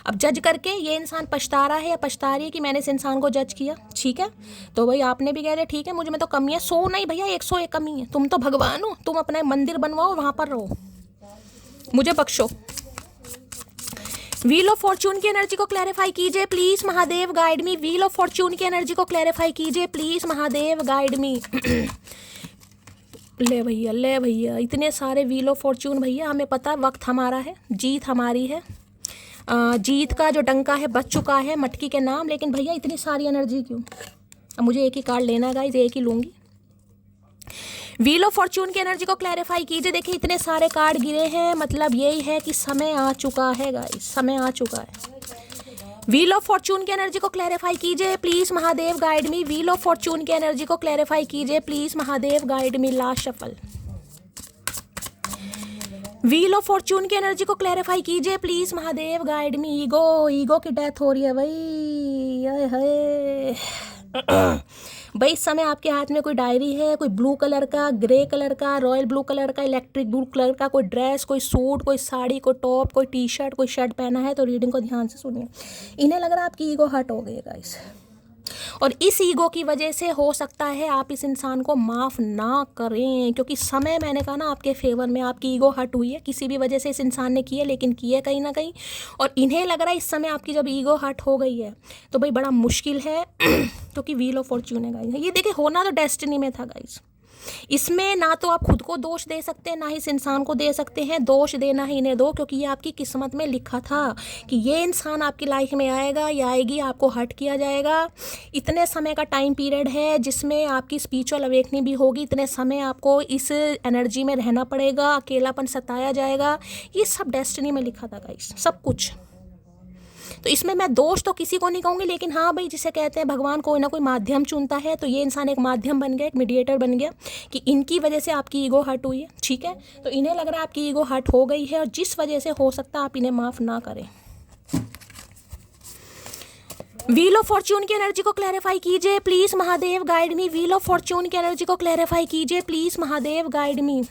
अब जज करके ये इंसान पछता रहा है या पछता रही है कि मैंने इस इंसान को जज किया, ठीक है। तो भाई आपने भी कह दिया ठीक है, मुझ में तो कमी है। 100 नहीं भैया, 101 कमी है। तुम तो भगवान हो, तुम अपना मंदिर बनवाओ, वहाँ पर रहो, मुझे बख्शो। व्हील ऑफ फॉर्चून की एनर्जी को क्लैरिफाई कीजिए please Mahadev, guide me. Wheel of Fortune की एनर्जी को क्लैरिफाई कीजिए प्लीज महादेव, गाइड मी। ले भैया इतने सारे व्हील ऑफ फॉर्चून भैया। हमें पता वक्त हमारा है, जीत हमारी है। जीत का जो डंका है बच चुका है मटकी के नाम। लेकिन भैया इतनी सारी एनर्जी क्यों? अब मुझे एक ही कार्ड लेना है गाइस, एक ही लूँगी। व्हील ऑफ फॉर्चून की एनर्जी को क्लैरिफाई कीजिए। देखिए इतने सारे कार्ड गिरे हैं, मतलब यही है कि समय आ चुका है गाइस, समय आ चुका है। व्हील ऑफ फॉर्चून की एनर्जी को क्लैरिफाई कीजिए please Mahadev, guide me. Wheel of Fortune की एनर्जी को क्लैरिफाई कीजिए please Mahadev, guide me. Last shuffle. Wheel of Fortune की एनर्जी को क्लैरिफाई कीजिए please Mahadev, guide me. Ego की डेथ हो रही है भाई। इस समय आपके हाथ में कोई डायरी है, कोई ब्लू कलर का, ग्रे कलर का, रॉयल ब्लू कलर का, इलेक्ट्रिक ब्लू कलर का, कोई ड्रेस, कोई सूट, कोई साड़ी, कोई टॉप, कोई टी शर्ट, कोई शर्ट पहना है। तो रीडिंग को ध्यान से सुनिए। इन्हें लग रहा है आपकी ईगो हर्ट हो गई है गाइस, और इस ईगो की वजह से हो सकता है आप इस इंसान को माफ़ ना करें, क्योंकि समय, मैंने कहा ना, आपके फेवर में। आपकी ईगो हर्ट हुई है, किसी भी वजह से इस इंसान ने की है, लेकिन की है कहीं ना कहीं। और इन्हें लग रहा है इस समय आपकी जब ईगो हर्ट हो गई है तो भाई बड़ा मुश्किल है। क्योंकि व्हील ऑफ फॉर्चून है गाइस। ये देखिए होना तो डेस्टिनी में था गाइस। इसमें ना तो आप खुद को दोष दे सकते हैं, ना ही इस इंसान को दे सकते हैं। दोष देना ही इन्हें दो, क्योंकि ये आपकी किस्मत में लिखा था कि ये इंसान आपकी लाइफ में आएगा या आएगी, आपको हर्ट किया जाएगा। इतने समय का टाइम पीरियड है जिसमें आपकी स्पिरिचुअल अवेकनिंग भी होगी। इतने समय आपको इस एनर्जी में रहना पड़ेगा, अकेलापन सताया जाएगा। ये सब डेस्टिनी में लिखा था गाइस, सब कुछ। तो इसमें मैं दोष तो किसी को नहीं कहूँगी, लेकिन हाँ भाई, जिसे कहते हैं भगवान कोई ना कोई माध्यम चुनता है। तो ये इंसान एक माध्यम बन गया, एक मीडिएटर बन गया, कि इनकी वजह से आपकी ईगो हर्ट हुई है, ठीक है। तो इन्हें लग रहा है आपकी ईगो हर्ट हो गई है, और जिस वजह से हो सकता है आप इन्हें माफ़ ना करें। व्हील ऑफ फॉर्चून की एनर्जी को क्लैरिफाई कीजिए please Mahadev, guide me. Wheel of Fortune की एनर्जी को क्लैरिफाई कीजिए please Mahadev, guide me.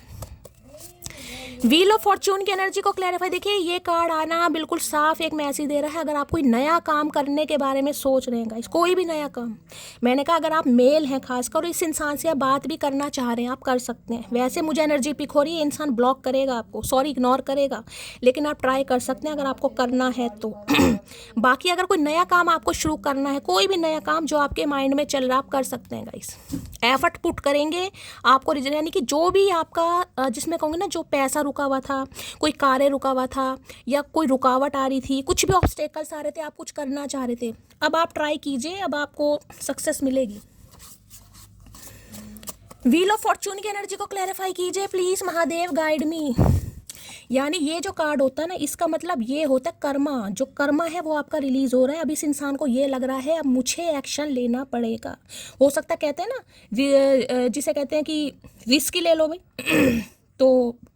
Wheel of fortune की एनर्जी को क्लैरिफाई, देखिए ये कार्ड आना बिल्कुल साफ एक मैसेज दे रहा है। अगर आप कोई नया काम करने के बारे में सोच रहे हैं गाइस, कोई भी नया काम, मैंने कहा अगर आप मेल हैं खासकर और इस इंसान से आप बात भी करना चाह रहे हैं, आप कर सकते हैं। वैसे मुझे एनर्जी पिक हो रही है, इंसान ब्लॉक करेगा आपको, सॉरी इग्नोर करेगा, लेकिन आप ट्राई कर सकते हैं अगर आपको करना है तो। बाकी अगर कोई नया काम आपको शुरू करना है, कोई भी नया काम जो आपके माइंड में चल रहा है, आप कर सकते हैं गाइस। एफर्ट पुट करेंगे आपको रिजल्ट, यानी कि जो भी आपका जिसमें कहूँगी ना, जो पैसा रुका हुआ था, कोई कार्य रुका हुआ था, या कोई रुकावट आ रही थी, कुछ भी ऑब्स्टेकल्स आ रहे थे, आप कुछ करना चाह रहे थे, अब आप ट्राई कीजिए, अब आपको सक्सेस मिलेगी। व्हील ऑफ फॉर्च्यून की एनर्जी को क्लैरिफाई कीजिए प्लीज महादेव, गाइड मी। यानी ये जो कार्ड होता है ना, इसका मतलब ये होता है कर्मा, जो कर्मा है वो आपका रिलीज हो रहा है। अब इस इंसान को ये लग रहा है अब मुझे एक्शन लेना पड़ेगा। हो सकता है, कहते हैं ना जिसे कहते हैं कि रिस्क ही ले लो भाई तो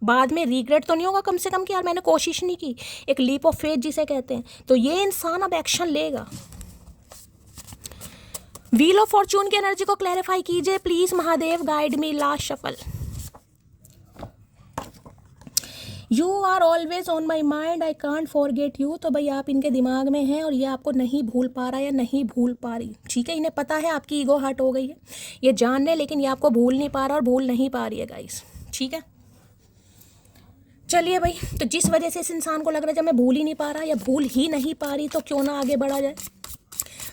बाद में रिग्रेट तो नहीं होगा कम से कम कि यार मैंने कोशिश नहीं की, एक लीप ऑफ फेथ जिसे कहते हैं। तो ये इंसान अब एक्शन लेगा। व्हील ऑफ फॉर्च्यून की एनर्जी को क्लैरिफाई कीजिए please Mahadev, guide me. Last shuffle. You are always on my mind, I can't forget you. तो भाई आप इनके दिमाग में हैं और ये आपको नहीं भूल पा रहा या नहीं भूल पा रही, ठीक है। इन्हें पता है आपकी ईगो हर्ट हो गई है, ये जान रहे, लेकिन ये आपको भूल नहीं पा रहा और भूल नहीं पा रही है गाइस, ठीक है। चलिए भाई, तो जिस वजह से इस इंसान को लग रहा है जब मैं भूल ही नहीं पा रहा या भूल ही नहीं पा रही, तो क्यों ना आगे बढ़ा जाए।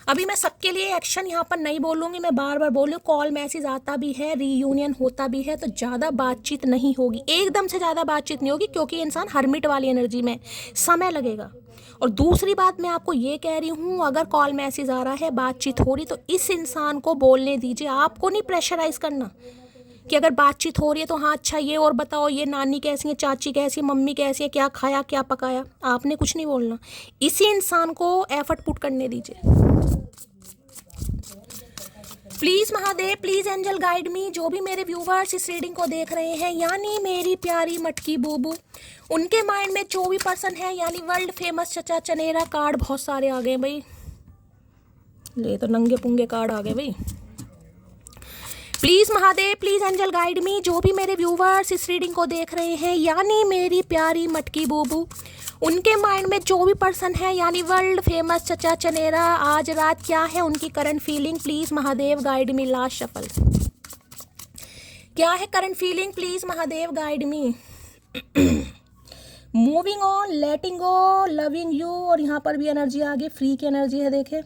अभी मैं सबके लिए एक्शन यहाँ पर नहीं बोलूँगी, मैं बार बार बोल रही हूँ, कॉल मैसेज आता भी है, रीयूनियन होता भी है, तो ज़्यादा बातचीत नहीं होगी, एकदम से ज़्यादा बातचीत नहीं होगी, क्योंकि इंसान हर्मिट वाली एनर्जी में समय लगेगा। और दूसरी बात मैं आपको ये कह रही हूँ, अगर कॉल मैसेज आ रहा है, बातचीत हो रही, तो इस इंसान को बोलने दीजिए। आपको नहीं प्रेशराइज करना कि अगर बातचीत हो रही है तो हाँ अच्छा ये और बताओ, ये नानी कैसी है, चाची कैसी है, मम्मी कैसी है, क्या खाया क्या पकाया, आपने कुछ नहीं बोलना। इसी इंसान को एफर्ट पुट करने दीजिए please Mahadev, please angel guide me. जो भी मेरे व्यूवर्स इस रीडिंग को देख रहे हैं, यानी मेरी प्यारी मटकी बूबू, उनके माइंड में जो भी पर्सन है, यानी वर्ल्ड फेमस चचा चनेरा। कार्ड बहुत सारे आ गए भाई, ले तो नंगे पुंगे कार्ड आ गए भाई। Please Mahadev, please angel guide me. जो भी मेरे व्यूवर्स इस रीडिंग को देख रहे हैं, यानी मेरी प्यारी मटकी बूबू, उनके माइंड में जो भी पर्सन है, यानी वर्ल्ड फेमस चचा चनेरा, आज रात क्या है उनकी current feeling, please Mahadev guide me. Last shuffle. क्या है current feeling, please Mahadev guide me. Moving on, letting go, loving you, और यहाँ पर भी एनर्जी आ गई, फ्री की एनर्जी है, देखे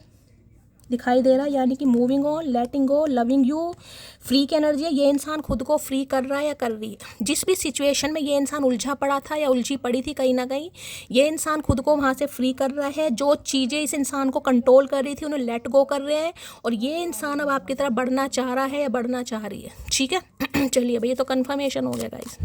दिखाई दे रहा है, यानी कि moving on, letting go, loving you, free की एनर्जी है। ये इंसान खुद को फ्री कर रहा है या कर रही है। जिस भी सिचुएशन में ये इंसान उलझा पड़ा था या उलझी पड़ी थी कहीं ना कहीं, ये इंसान खुद को वहाँ से फ्री कर रहा है। जो चीज़ें इस इंसान को कंट्रोल कर रही थी उन्हें लेट गो कर रहे हैं, और ये इंसान अब आपकी तरफ बढ़ना चाह रहा है या बढ़ना चाह रही है, ठीक है। चलिए भाई, ये तो कन्फर्मेशन हो गया गाइस।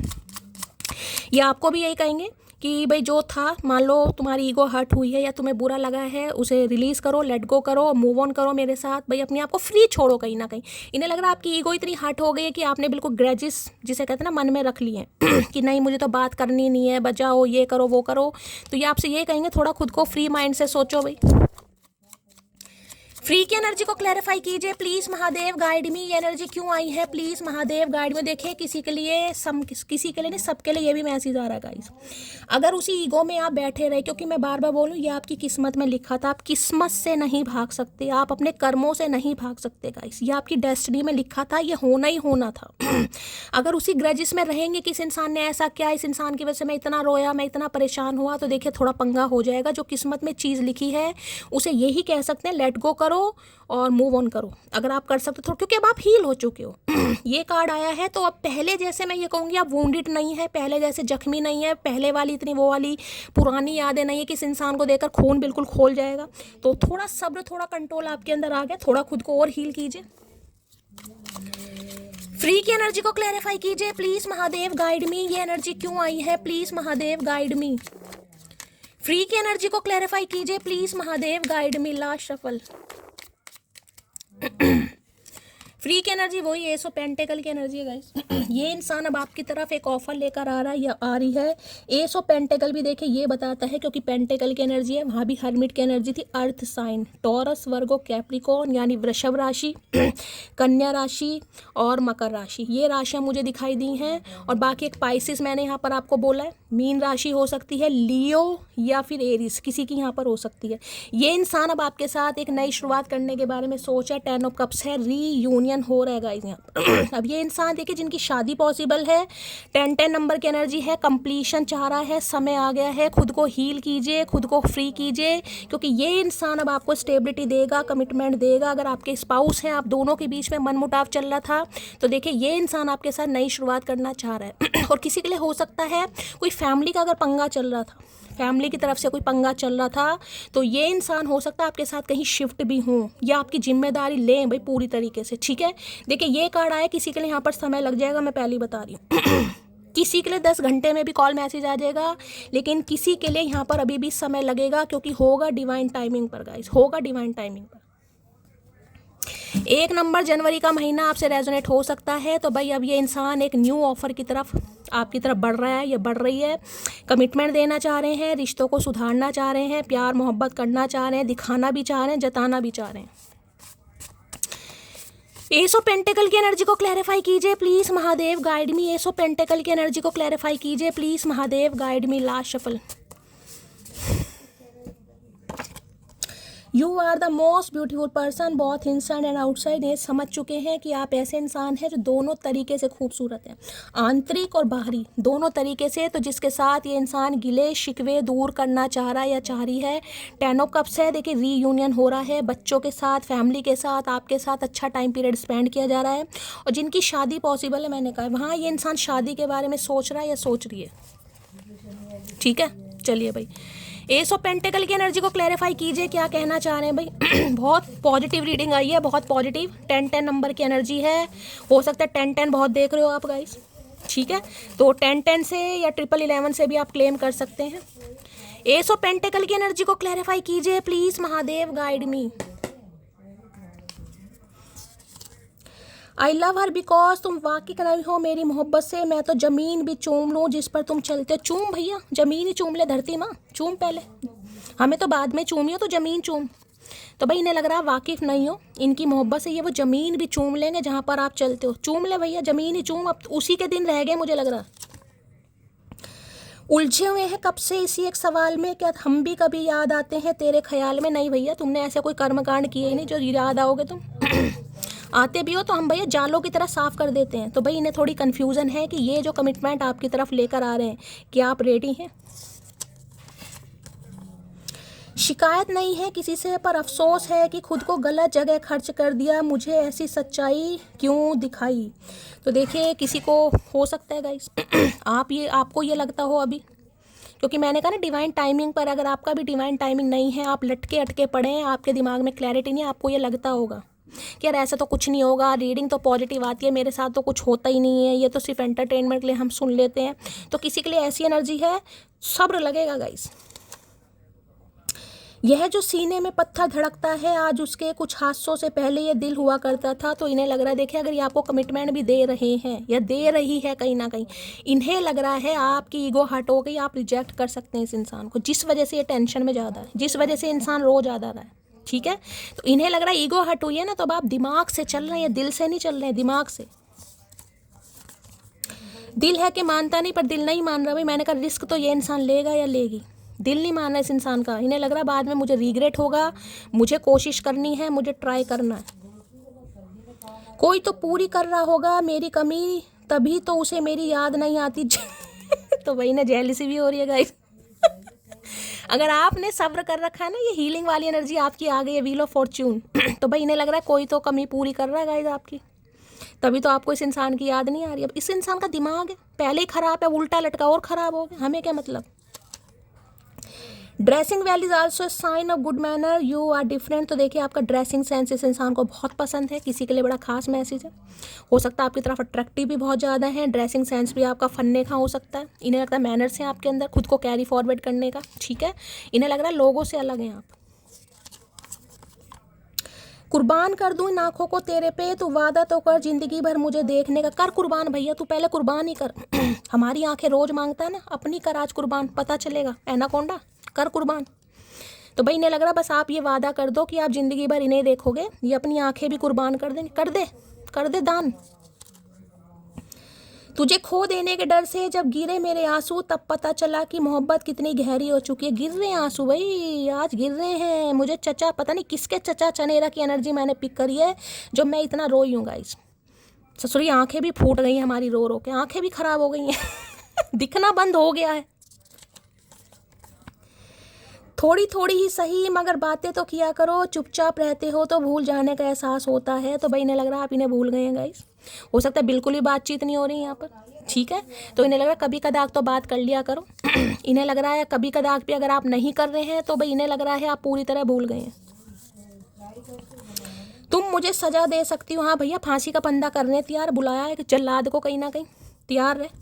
ये आपको भी यही कहेंगे कि भाई जो था, मान लो तुम्हारी ईगो हर्ट हुई है या तुम्हें बुरा लगा है, उसे रिलीज़ करो, लेट गो करो, मूव ऑन करो मेरे साथ भाई, अपने आप को फ्री छोड़ो कहीं ना कहीं। इन्हें लग रहा है आपकी ईगो इतनी हर्ट हो गई है कि आपने बिल्कुल ग्रेजेस जिसे कहते हैं ना मन में रख लिए कि नहीं मुझे तो बात करनी नहीं है, बजाओ, ये करो वो करो। तो ये आपसे ये कहेंगे थोड़ा खुद को फ्री माइंड से सोचो भाई। फ्री की एनर्जी को क्लैरिफाई कीजिए प्लीज महादेव, गाइड मी। ये एनर्जी क्यों आई है, प्लीज महादेव गाइड में। देखिए किसी के लिए किसी के लिए नहीं, सबके लिए ये भी मैसेज आ रहा है गाइस। अगर उसी ईगो में आप बैठे रहे, क्योंकि मैं बार बार बोलूँ, ये आपकी किस्मत में लिखा था, आप किस्मत से नहीं भाग सकते, आप अपने कर्मों से नहीं भाग सकते गाइस, ये आपकी डेस्टिनी में लिखा था, ये होना ही होना था। अगर उसी ग्रजिस में रहेंगे कि इस इंसान ने ऐसा किया, इस इंसान की वजह से मैं इतना रोया, मैं इतना परेशान हुआ, तो देखिए थोड़ा पंगा हो जाएगा। जो किस्मत में चीज़ लिखी है उसे यही कह सकते हैं, लेट गो करो और मूव ऑन करो। अगर आप कर सकते हो, क्योंकि अब आप हील हो चुके हो। ये कार्ड आया है तो अब पहले जैसे मैं ये कहूँगी आप वुंडेड नहीं है, पहले जैसे जख्मी नहीं है, पहले वाली इतनी वो वाली पुरानी यादें नहीं है कि इस इंसान को देखकर खून बिल्कुल खोल जाएगा। तो थोड़ा सब्र, थोड़ा कंट्रोल आपके अंदर आ गया, थोड़ा खुद को और हील कीजिए। फ्री की एनर्जी को क्लैरिफाई कीजिए प्लीज महादेव, गाइड मी। ये एनर्जी क्यों आई है, please Mahadev guide me. Free की एनर्जी को क्लैरिफाई कीजिए please Mahadev, guide me. Last shuffle. Free की एनर्जी वही एस ऑफ पेंटेकल की एनर्जी है गाइस। ये इंसान अब आपकी तरफ एक ऑफर लेकर आ रहा है या आ रही है। एस ऑफ पेंटेकल भी देखिए ये बताता है, क्योंकि पेंटेकल की एनर्जी है, वहाँ भी हर्मिट की एनर्जी थी। अर्थ साइन टॉरस, वर्गो, कैप्रिकॉर्न यानी वृषभ राशि, कन्या राशि और मकर राशि, ये राशियाँ मुझे दिखाई दी हैं। और बाकी एक पाइसिस मैंने यहाँ पर आपको बोला है, मीन राशि हो सकती है, लियो या फिर एरिस, किसी की यहाँ पर हो सकती है। ये इंसान अब आपके साथ एक नई शुरुआत करने के बारे में सोच है। 10 ऑफ कप्स है, रीयूनियन हो रहा है गाइस यहाँ पर। अब ये इंसान देखिए जिनकी शादी पॉसिबल है, 10 नंबर की एनर्जी है, कंप्लीशन चाह रहा है, समय आ गया है, खुद को हील कीजिए, खुद को फ्री कीजिए, क्योंकि ये इंसान अब आपको स्टेबिलिटी देगा, कमिटमेंट देगा। अगर आपके स्पाउस हैं, आप दोनों के बीच में मनमुटाव चल रहा था, तो देखिए ये इंसान आपके साथ नई शुरुआत करना चाह रहा है। और किसी के लिए हो सकता है कोई फैमिली का अगर पंगा चल रहा था, फैमिली की तरफ से कोई पंगा चल रहा था, तो ये इंसान हो सकता है आपके साथ कहीं शिफ्ट भी हों या आपकी जिम्मेदारी लें भाई पूरी तरीके से, ठीक है। देखिए ये कार्ड आया, किसी के लिए यहाँ पर समय लग जाएगा, मैं पहले ही बता रही हूँ। किसी के लिए 10 घंटे में भी कॉल मैसेज आ जाएगा, लेकिन किसी के लिए यहाँ पर अभी भी समय लगेगा, क्योंकि होगा डिवाइन टाइमिंग पर गाइस, होगा डिवाइन टाइमिंग पर। 1 नंबर जनवरी का महीना आपसे रेजोनेट हो सकता है। तो भाई अब ये इंसान एक न्यू ऑफर की तरफ आपकी तरफ बढ़ रहा है या बढ़ रही है। कमिटमेंट देना चाह रहे हैं, रिश्तों को सुधारना चाह रहे हैं, प्यार मोहब्बत करना चाह रहे हैं, दिखाना भी चाह रहे हैं, जताना भी चाह रहे हैं। एस ऑफ पेंटेकल की एनर्जी को क्लैरिफाई कीजिए please Mahadev, guide me. Ace of pentacle की एनर्जी को क्लैरिफाई कीजिए please Mahadev, guide me. Last shuffle. You are the most beautiful person, बहुत इनसाइड एंड आउटसाइड। ये समझ चुके हैं कि आप ऐसे इंसान हैं जो दोनों तरीके से खूबसूरत हैं, आंतरिक और बाहरी दोनों तरीके से। तो जिसके साथ ये इंसान गिले शिकवे दूर करना चाह रहा है या चाह रही है। 10 ऑफ कप्स है, देखिए रीयूनियन हो रहा है, बच्चों के साथ, फैमिली के साथ, आपके साथ अच्छा टाइम पीरियड स्पेंड किया जा रहा है। और जिनकी शादी पॉसिबल है, मैंने कहा वहाँ ये इंसान शादी के बारे में सोच रहा है या सोच रही है, ठीक है। चलिए भाई, एस ऑफ पेंटेकल की एनर्जी को क्लैरिफाई कीजिए, क्या कहना चाह रहे हैं भाई। बहुत पॉजिटिव रीडिंग आई है, बहुत पॉजिटिव। 10 नंबर की एनर्जी है, हो सकता है 10 बहुत देख रहे हो आप गाइस, ठीक है। तो 10 से या 11 से भी आप क्लेम कर सकते हैं। एस ऑफ पेंटेकल की एनर्जी को क्लैरिफाई कीजिए please Mahadev, guide me. I love her because तुम वाकई कर रही हो मेरी मोहब्बत से, मैं तो ज़मीन भी चूम लूँ जिस पर तुम चलते हो। चूम भैया, ज़मीन ही चूम ले, धरती माँ चूम पहले, हमें तो बाद में चूमियो, तो ज़मीन चूम। तो भाई इन्हें लग रहा है वाकिफ़ नहीं हो इनकी मोहब्बत से, ये वो ज़मीन भी चूम लेंगे जहाँ पर आप चलते हो। चूम ले भैया, ज़मीन ही चूम। अब उसी के दिन रह गए मुझे लग रहा। उलझे हुए हैं कब से इसी एक सवाल में, क्या हम भी कभी याद आते हैं तेरे ख्याल में। नहीं भैया, तुमने ऐसे कोई कर्मकांड किए ही नहीं जो याद आओगे तुम। आते भी हो तो हम भैया जालों की तरह साफ कर देते हैं। तो भाई इन्हें थोड़ी कन्फ्यूज़न है कि ये जो कमिटमेंट आपकी तरफ लेकर आ रहे हैं, क्या आप रेडी हैं। शिकायत नहीं है किसी से, पर अफसोस है कि खुद को गलत जगह खर्च कर दिया, मुझे ऐसी सच्चाई क्यों दिखाई। तो देखिए किसी को हो सकता है गाइस आपको ये लगता हो अभी, क्योंकि मैंने कहा ना डिवाइन टाइमिंग पर, अगर आपका भी डिवाइन टाइमिंग नहीं है, आप लटके अटके पड़े हैं, आपके दिमाग में क्लैरिटी नहीं है, आपको ये लगता होगा कि यार ऐसा तो कुछ नहीं होगा, रीडिंग तो पॉजिटिव आती है, मेरे साथ तो कुछ होता ही नहीं है, ये तो सिर्फ एंटरटेनमेंट के लिए हम सुन लेते हैं। तो किसी के लिए ऐसी एनर्जी है, सब्र लगेगा गाइस। यह जो सीने में पत्थर धड़कता है, आज उसके कुछ हादसों से पहले ये दिल हुआ करता था। तो इन्हें लग रहा है, देखिए अगर ये आपको कमिटमेंट भी दे रहे हैं या दे रही है कहीं ना कहीं, इन्हें लग रहा है आपकी ईगो हर्ट हो गई, आप रिजेक्ट कर सकते हैं इस इंसान को, जिस वजह से ये टेंशन में ज़्यादा है, जिस वजह से इंसान रो ज़्यादा रहा है, ठीक है। तो इन्हें लग रहा है ईगो हर्ट हुई है ना, तो अब आप दिमाग से चल रहे हैं, दिल से नहीं चल रहे हैं, दिमाग से। दिल है कि मानता नहीं, पर दिल नहीं मान रहा भाई। मैंने कहा रिस्क तो ये इंसान लेगा या लेगी, दिल नहीं मान रहा इस इंसान का। इन्हें लग रहा है बाद में मुझे रिग्रेट होगा, मुझे कोशिश करनी है, मुझे ट्राई करना है। कोई तो पूरी कर रहा होगा मेरी कमी, तभी तो उसे मेरी याद नहीं आती। तो भाई ना जेलसी भी हो रही है गाइस। अगर आपने सब्र कर रखा है ना, ये हीलिंग वाली एनर्जी आपकी आ गई है, व्हील ऑफ फॉर्च्यून। तो भाई इन्हें लग रहा है कोई तो कमी पूरी कर रहा है गाइस आपकी, तभी तो आपको इस इंसान की याद नहीं आ रही। अब इस इंसान का दिमाग है पहले ही खराब है, उल्टा लटका और खराब हो गया, हमें क्या मतलब। Dressing well is also sign of good manner, you are different. तो देखिए आपका ड्रेसिंग सेंस इस इंसान को बहुत पसंद है, किसी के लिए बड़ा खास मैसेज है। हो सकता है आपकी तरफ अट्रैक्टिव भी बहुत ज़्यादा है, ड्रेसिंग सेंस भी आपका फन्ने का हो सकता है। इन्हें लगता है मैनर्स हैं आपके अंदर, खुद को कैरी फॉरवर्ड करने का, ठीक है। इन्हें लग रहा है लोगों से अलग हैं आप। कुर्बान कर दूं इन आँखों को तेरे पे, तू वादा तो कर जिंदगी भर मुझे देखने का। कर कुर्बान भैया, तू पहले कुर्बान ही कर। हमारी आंखें रोज मांगता है ना, अपनी कर आज कुर्बान, पता चलेगा। एनाकोंडा कर कुर्बान। तो भाई इन्हें लग रहा बस आप ये वादा कर दो कि आप जिंदगी भर इन्हें देखोगे, ये अपनी आंखें भी कुर्बान कर देंगे। कर दे दान। तुझे खो देने के डर से जब गिरे मेरे आंसू, तब पता चला कि मोहब्बत कितनी गहरी हो चुकी है। गिर रहे हैं आंसू भाई, आज गिर रहे हैं। मुझे चचा, पता नहीं किसके चचा चनेरा की एनर्जी मैंने पिक करी है जो मैं इतना रोई हूँ गाइस। ससुरी आंखें भी फूट गई हैं हमारी, रो रो के आंखें भी खराब हो गई हैं। दिखना बंद हो गया है। थोड़ी थोड़ी ही सही मगर बातें तो किया करो, चुपचाप रहते हो तो भूल जाने का एहसास होता है। तो भाई इन्हें लग रहा है आप इन्हें भूल गए हैं गाइस। हो सकता है बिल्कुल ही बातचीत नहीं हो रही यहाँ पर, ठीक है। तो इन्हें लग रहा है कभी कदाक तो बात कर लिया करो। इन्हें लग रहा है कभी कदाक भी अगर आप नहीं कर रहे हैं तो भाई इन्हें लग रहा है आप पूरी तरह भूल गए हैं। तुम मुझे सजा दे सकती हो। हाँ भैया, फांसी का फंदा करने तैयार, बुलाया है जल्लाद को कहीं ना कहीं, तैयार रहे।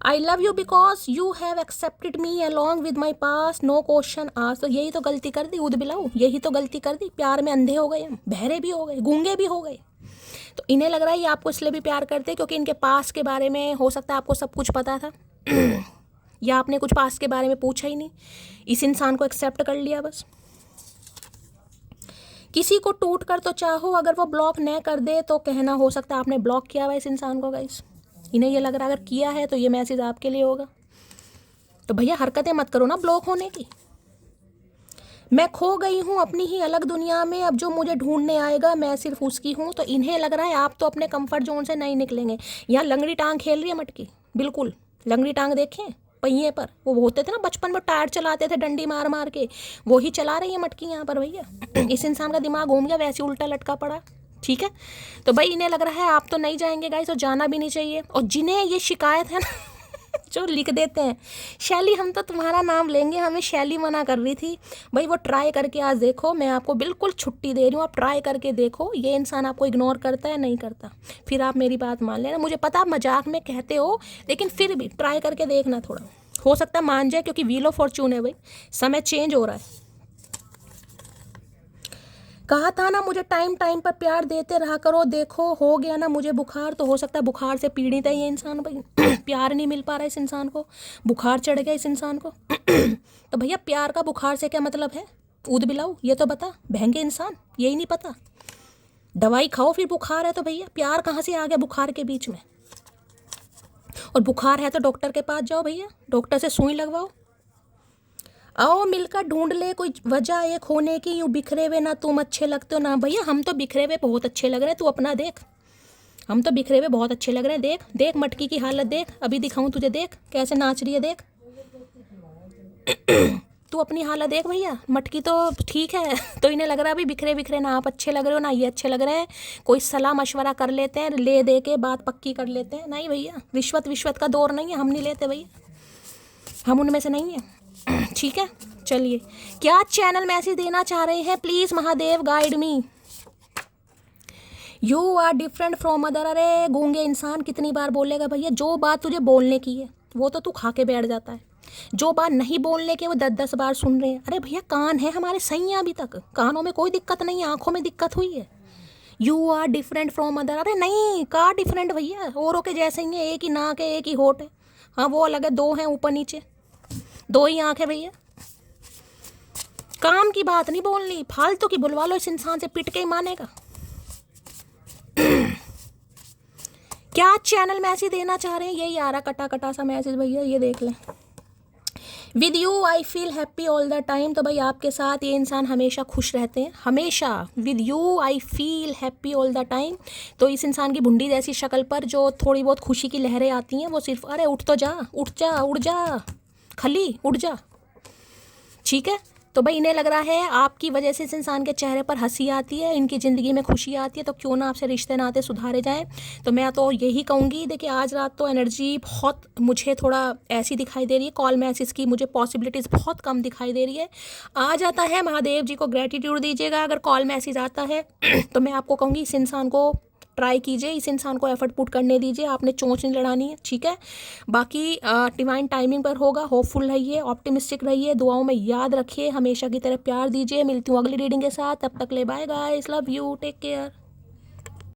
I love you because you have accepted me along with my past, no question आज। तो यही तो गलती कर दी उद बिलाऊ, यही तो गलती कर दी। प्यार में अंधे हो गए हम, बहरे भी हो गए, गूंगे भी हो गए। तो इन्हें लग रहा है ये आपको इसलिए भी प्यार करते हैं क्योंकि इनके पास के बारे में हो सकता है आपको सब कुछ पता था। या आपने कुछ पास के बारे में पूछा ही नहीं, इस इंसान को एक्सेप्ट कर लिया बस। किसी को टूट कर तो चाहो, अगर वो ब्लॉक न कर दे तो कहना हो सकता है आपने ब्लॉक किया हुआ इस इंसान को गाइस। इन्हें ये लग रहा है अगर किया है तो ये मैसेज आपके लिए होगा। तो भैया हरकतें मत करो ना ब्लॉक होने की। मैं खो गई हूँ अपनी ही अलग दुनिया में, अब जो मुझे ढूंढने आएगा मैं सिर्फ उसकी हूँ। तो इन्हें लग रहा है आप तो अपने कंफर्ट जोन से नहीं निकलेंगे। यहाँ लंगड़ी टांग खेल रही है मटकी, बिल्कुल लंगड़ी टांग देखें पहिए पर, वो होते थे ना बचपन में टायर चलाते थे डंडी मार मार के, वो ही चला रही है मटकी यहाँ पर भैया। इस इंसान का दिमाग घूम गया, वैसे उल्टा लटका पड़ा, ठीक है। तो भाई इन्हें लग रहा है आप तो नहीं जाएंगे गाइस, और जाना भी नहीं चाहिए। और जिन्हें ये शिकायत है ना जो लिख देते हैं शैली हम तो तुम्हारा नाम लेंगे, हमें शैली मना कर रही थी। भाई वो ट्राई करके आज देखो, मैं आपको बिल्कुल छुट्टी दे रही हूँ, आप ट्राई करके देखो ये इंसान आपको इग्नोर करता है नहीं करता, फिर आप मेरी बात मान लेना। मुझे पता आप मजाक में कहते हो, लेकिन फिर भी ट्राई करके देखना, थोड़ा हो सकता है मान जाए, क्योंकि व्हील ऑफ फॉर्चून है भाई, समय चेंज हो रहा है। कहा था ना मुझे टाइम टाइम पर प्यार देते रहा करो, देखो हो गया ना मुझे बुखार। तो हो सकता है बुखार से पीड़ित है ये इंसान भाई। प्यार नहीं मिल पा रहा है इस इंसान को, बुखार चढ़ गया इस इंसान को। तो भैया प्यार का बुखार से क्या मतलब है, ऊद बिलाऊ ये तो बता बहंगे इंसान, यही नहीं पता। दवाई खाओ फिर बुखार है तो भैया प्यार कहाँ से आ गया बुखार के बीच में। और बुखार है तो डॉक्टर के पास जाओ भैया, डॉक्टर से सुई लगवाओ। आओ मिलकर ढूंढ ले कोई वजह एक होने की, यूँ बिखरे हुए ना तुम अच्छे लगते हो ना। भैया हम तो बिखरे हुए बहुत अच्छे लग रहे हैं, तू अपना देख। हम तो बिखरे हुए बहुत अच्छे लग रहे हैं, देख देख मटकी की हालत देख, अभी दिखाऊं तुझे, देख कैसे नाच रही है देख। तू अपनी हालत देख भैया, मटकी तो ठीक है। तो इन्हें लग रहा है अभी बिखरे बिखरे ना आप अच्छे लग रहे हो ना ये अच्छे लग रहे हैं। कोई सलाह मशवरा कर लेते हैं, ले दे के बात पक्की कर लेते हैं। नहीं भैया रिश्वत का दौर नहीं है, हम नहीं लेते भैया, हम उनमें से नहीं है, ठीक है। चलिए क्या चैनल मैसेज देना चाह रहे हैं, please Mahadev guide me. You are different from other. अरे गूंगे इंसान कितनी बार बोलेगा भैया, जो बात तुझे बोलने की है वो तो तू खा के बैठ जाता है, जो बात नहीं बोलने के वो 10-10 बार सुन रहे हैं। अरे भैया कान है हमारे सही हैं, अभी तक कानों में कोई दिक्कत नहीं है, आंखों में दिक्कत हुई है। You are different from other, अरे नहीं का डिफरेंट भैया, औरों के जैसे ही है, एक ही नाक है एक ही होठ है। हाँ वो अलग है, दो हैं ऊपर नीचे, दो ही आंख है भैया। काम की बात नहीं बोलनी, फालतू की बुलवा लो इस इंसान से, पिट के ही मानेगा। क्या चैनल मैसेज देना चाह रहे हैं, यही आ रहा कटा कटा सा मैसेज भैया, ये देख लें। With you I feel happy all the time. तो भाई आपके साथ ये इंसान हमेशा खुश रहते हैं, हमेशा। With you I feel happy all the time. तो इस इंसान की भुंडी जैसी शक्ल पर जो थोड़ी बहुत खुशी की लहरें आती हैं वो सिर्फ अरे उठ तो जा, उड़ जा खली उड़ जा, ठीक है। तो भाई इन्हें लग रहा है आपकी वजह से इस इंसान के चेहरे पर हंसी आती है, इनकी ज़िंदगी में खुशी आती है, तो क्यों ना आपसे रिश्ते नाते सुधारे जाएं। तो मैं तो यही कहूँगी, देखिए आज रात तो एनर्जी बहुत मुझे थोड़ा ऐसी दिखाई दे रही है, कॉल मैसेज की मुझे पॉसिबिलिटीज़ बहुत कम दिखाई दे रही है। आ जाता है महादेव जी को ग्रेटिट्यूड दीजिएगा अगर कॉल मैसेज आता है। तो मैं आपको कहूँगी इस इंसान को ट्राई कीजिए, इस इंसान को एफर्ट पुट करने दीजिए, आपने चोंच नहीं लड़ानी है, ठीक है। बाकी डिवाइन टाइमिंग पर होगा, होपफुल रहिए, ऑप्टिमिस्टिक रहिए, दुआओं में याद रखिए, हमेशा की तरह प्यार दीजिए। मिलती हूँ अगली रीडिंग के साथ, तब तक ले bye guys, love you, take care.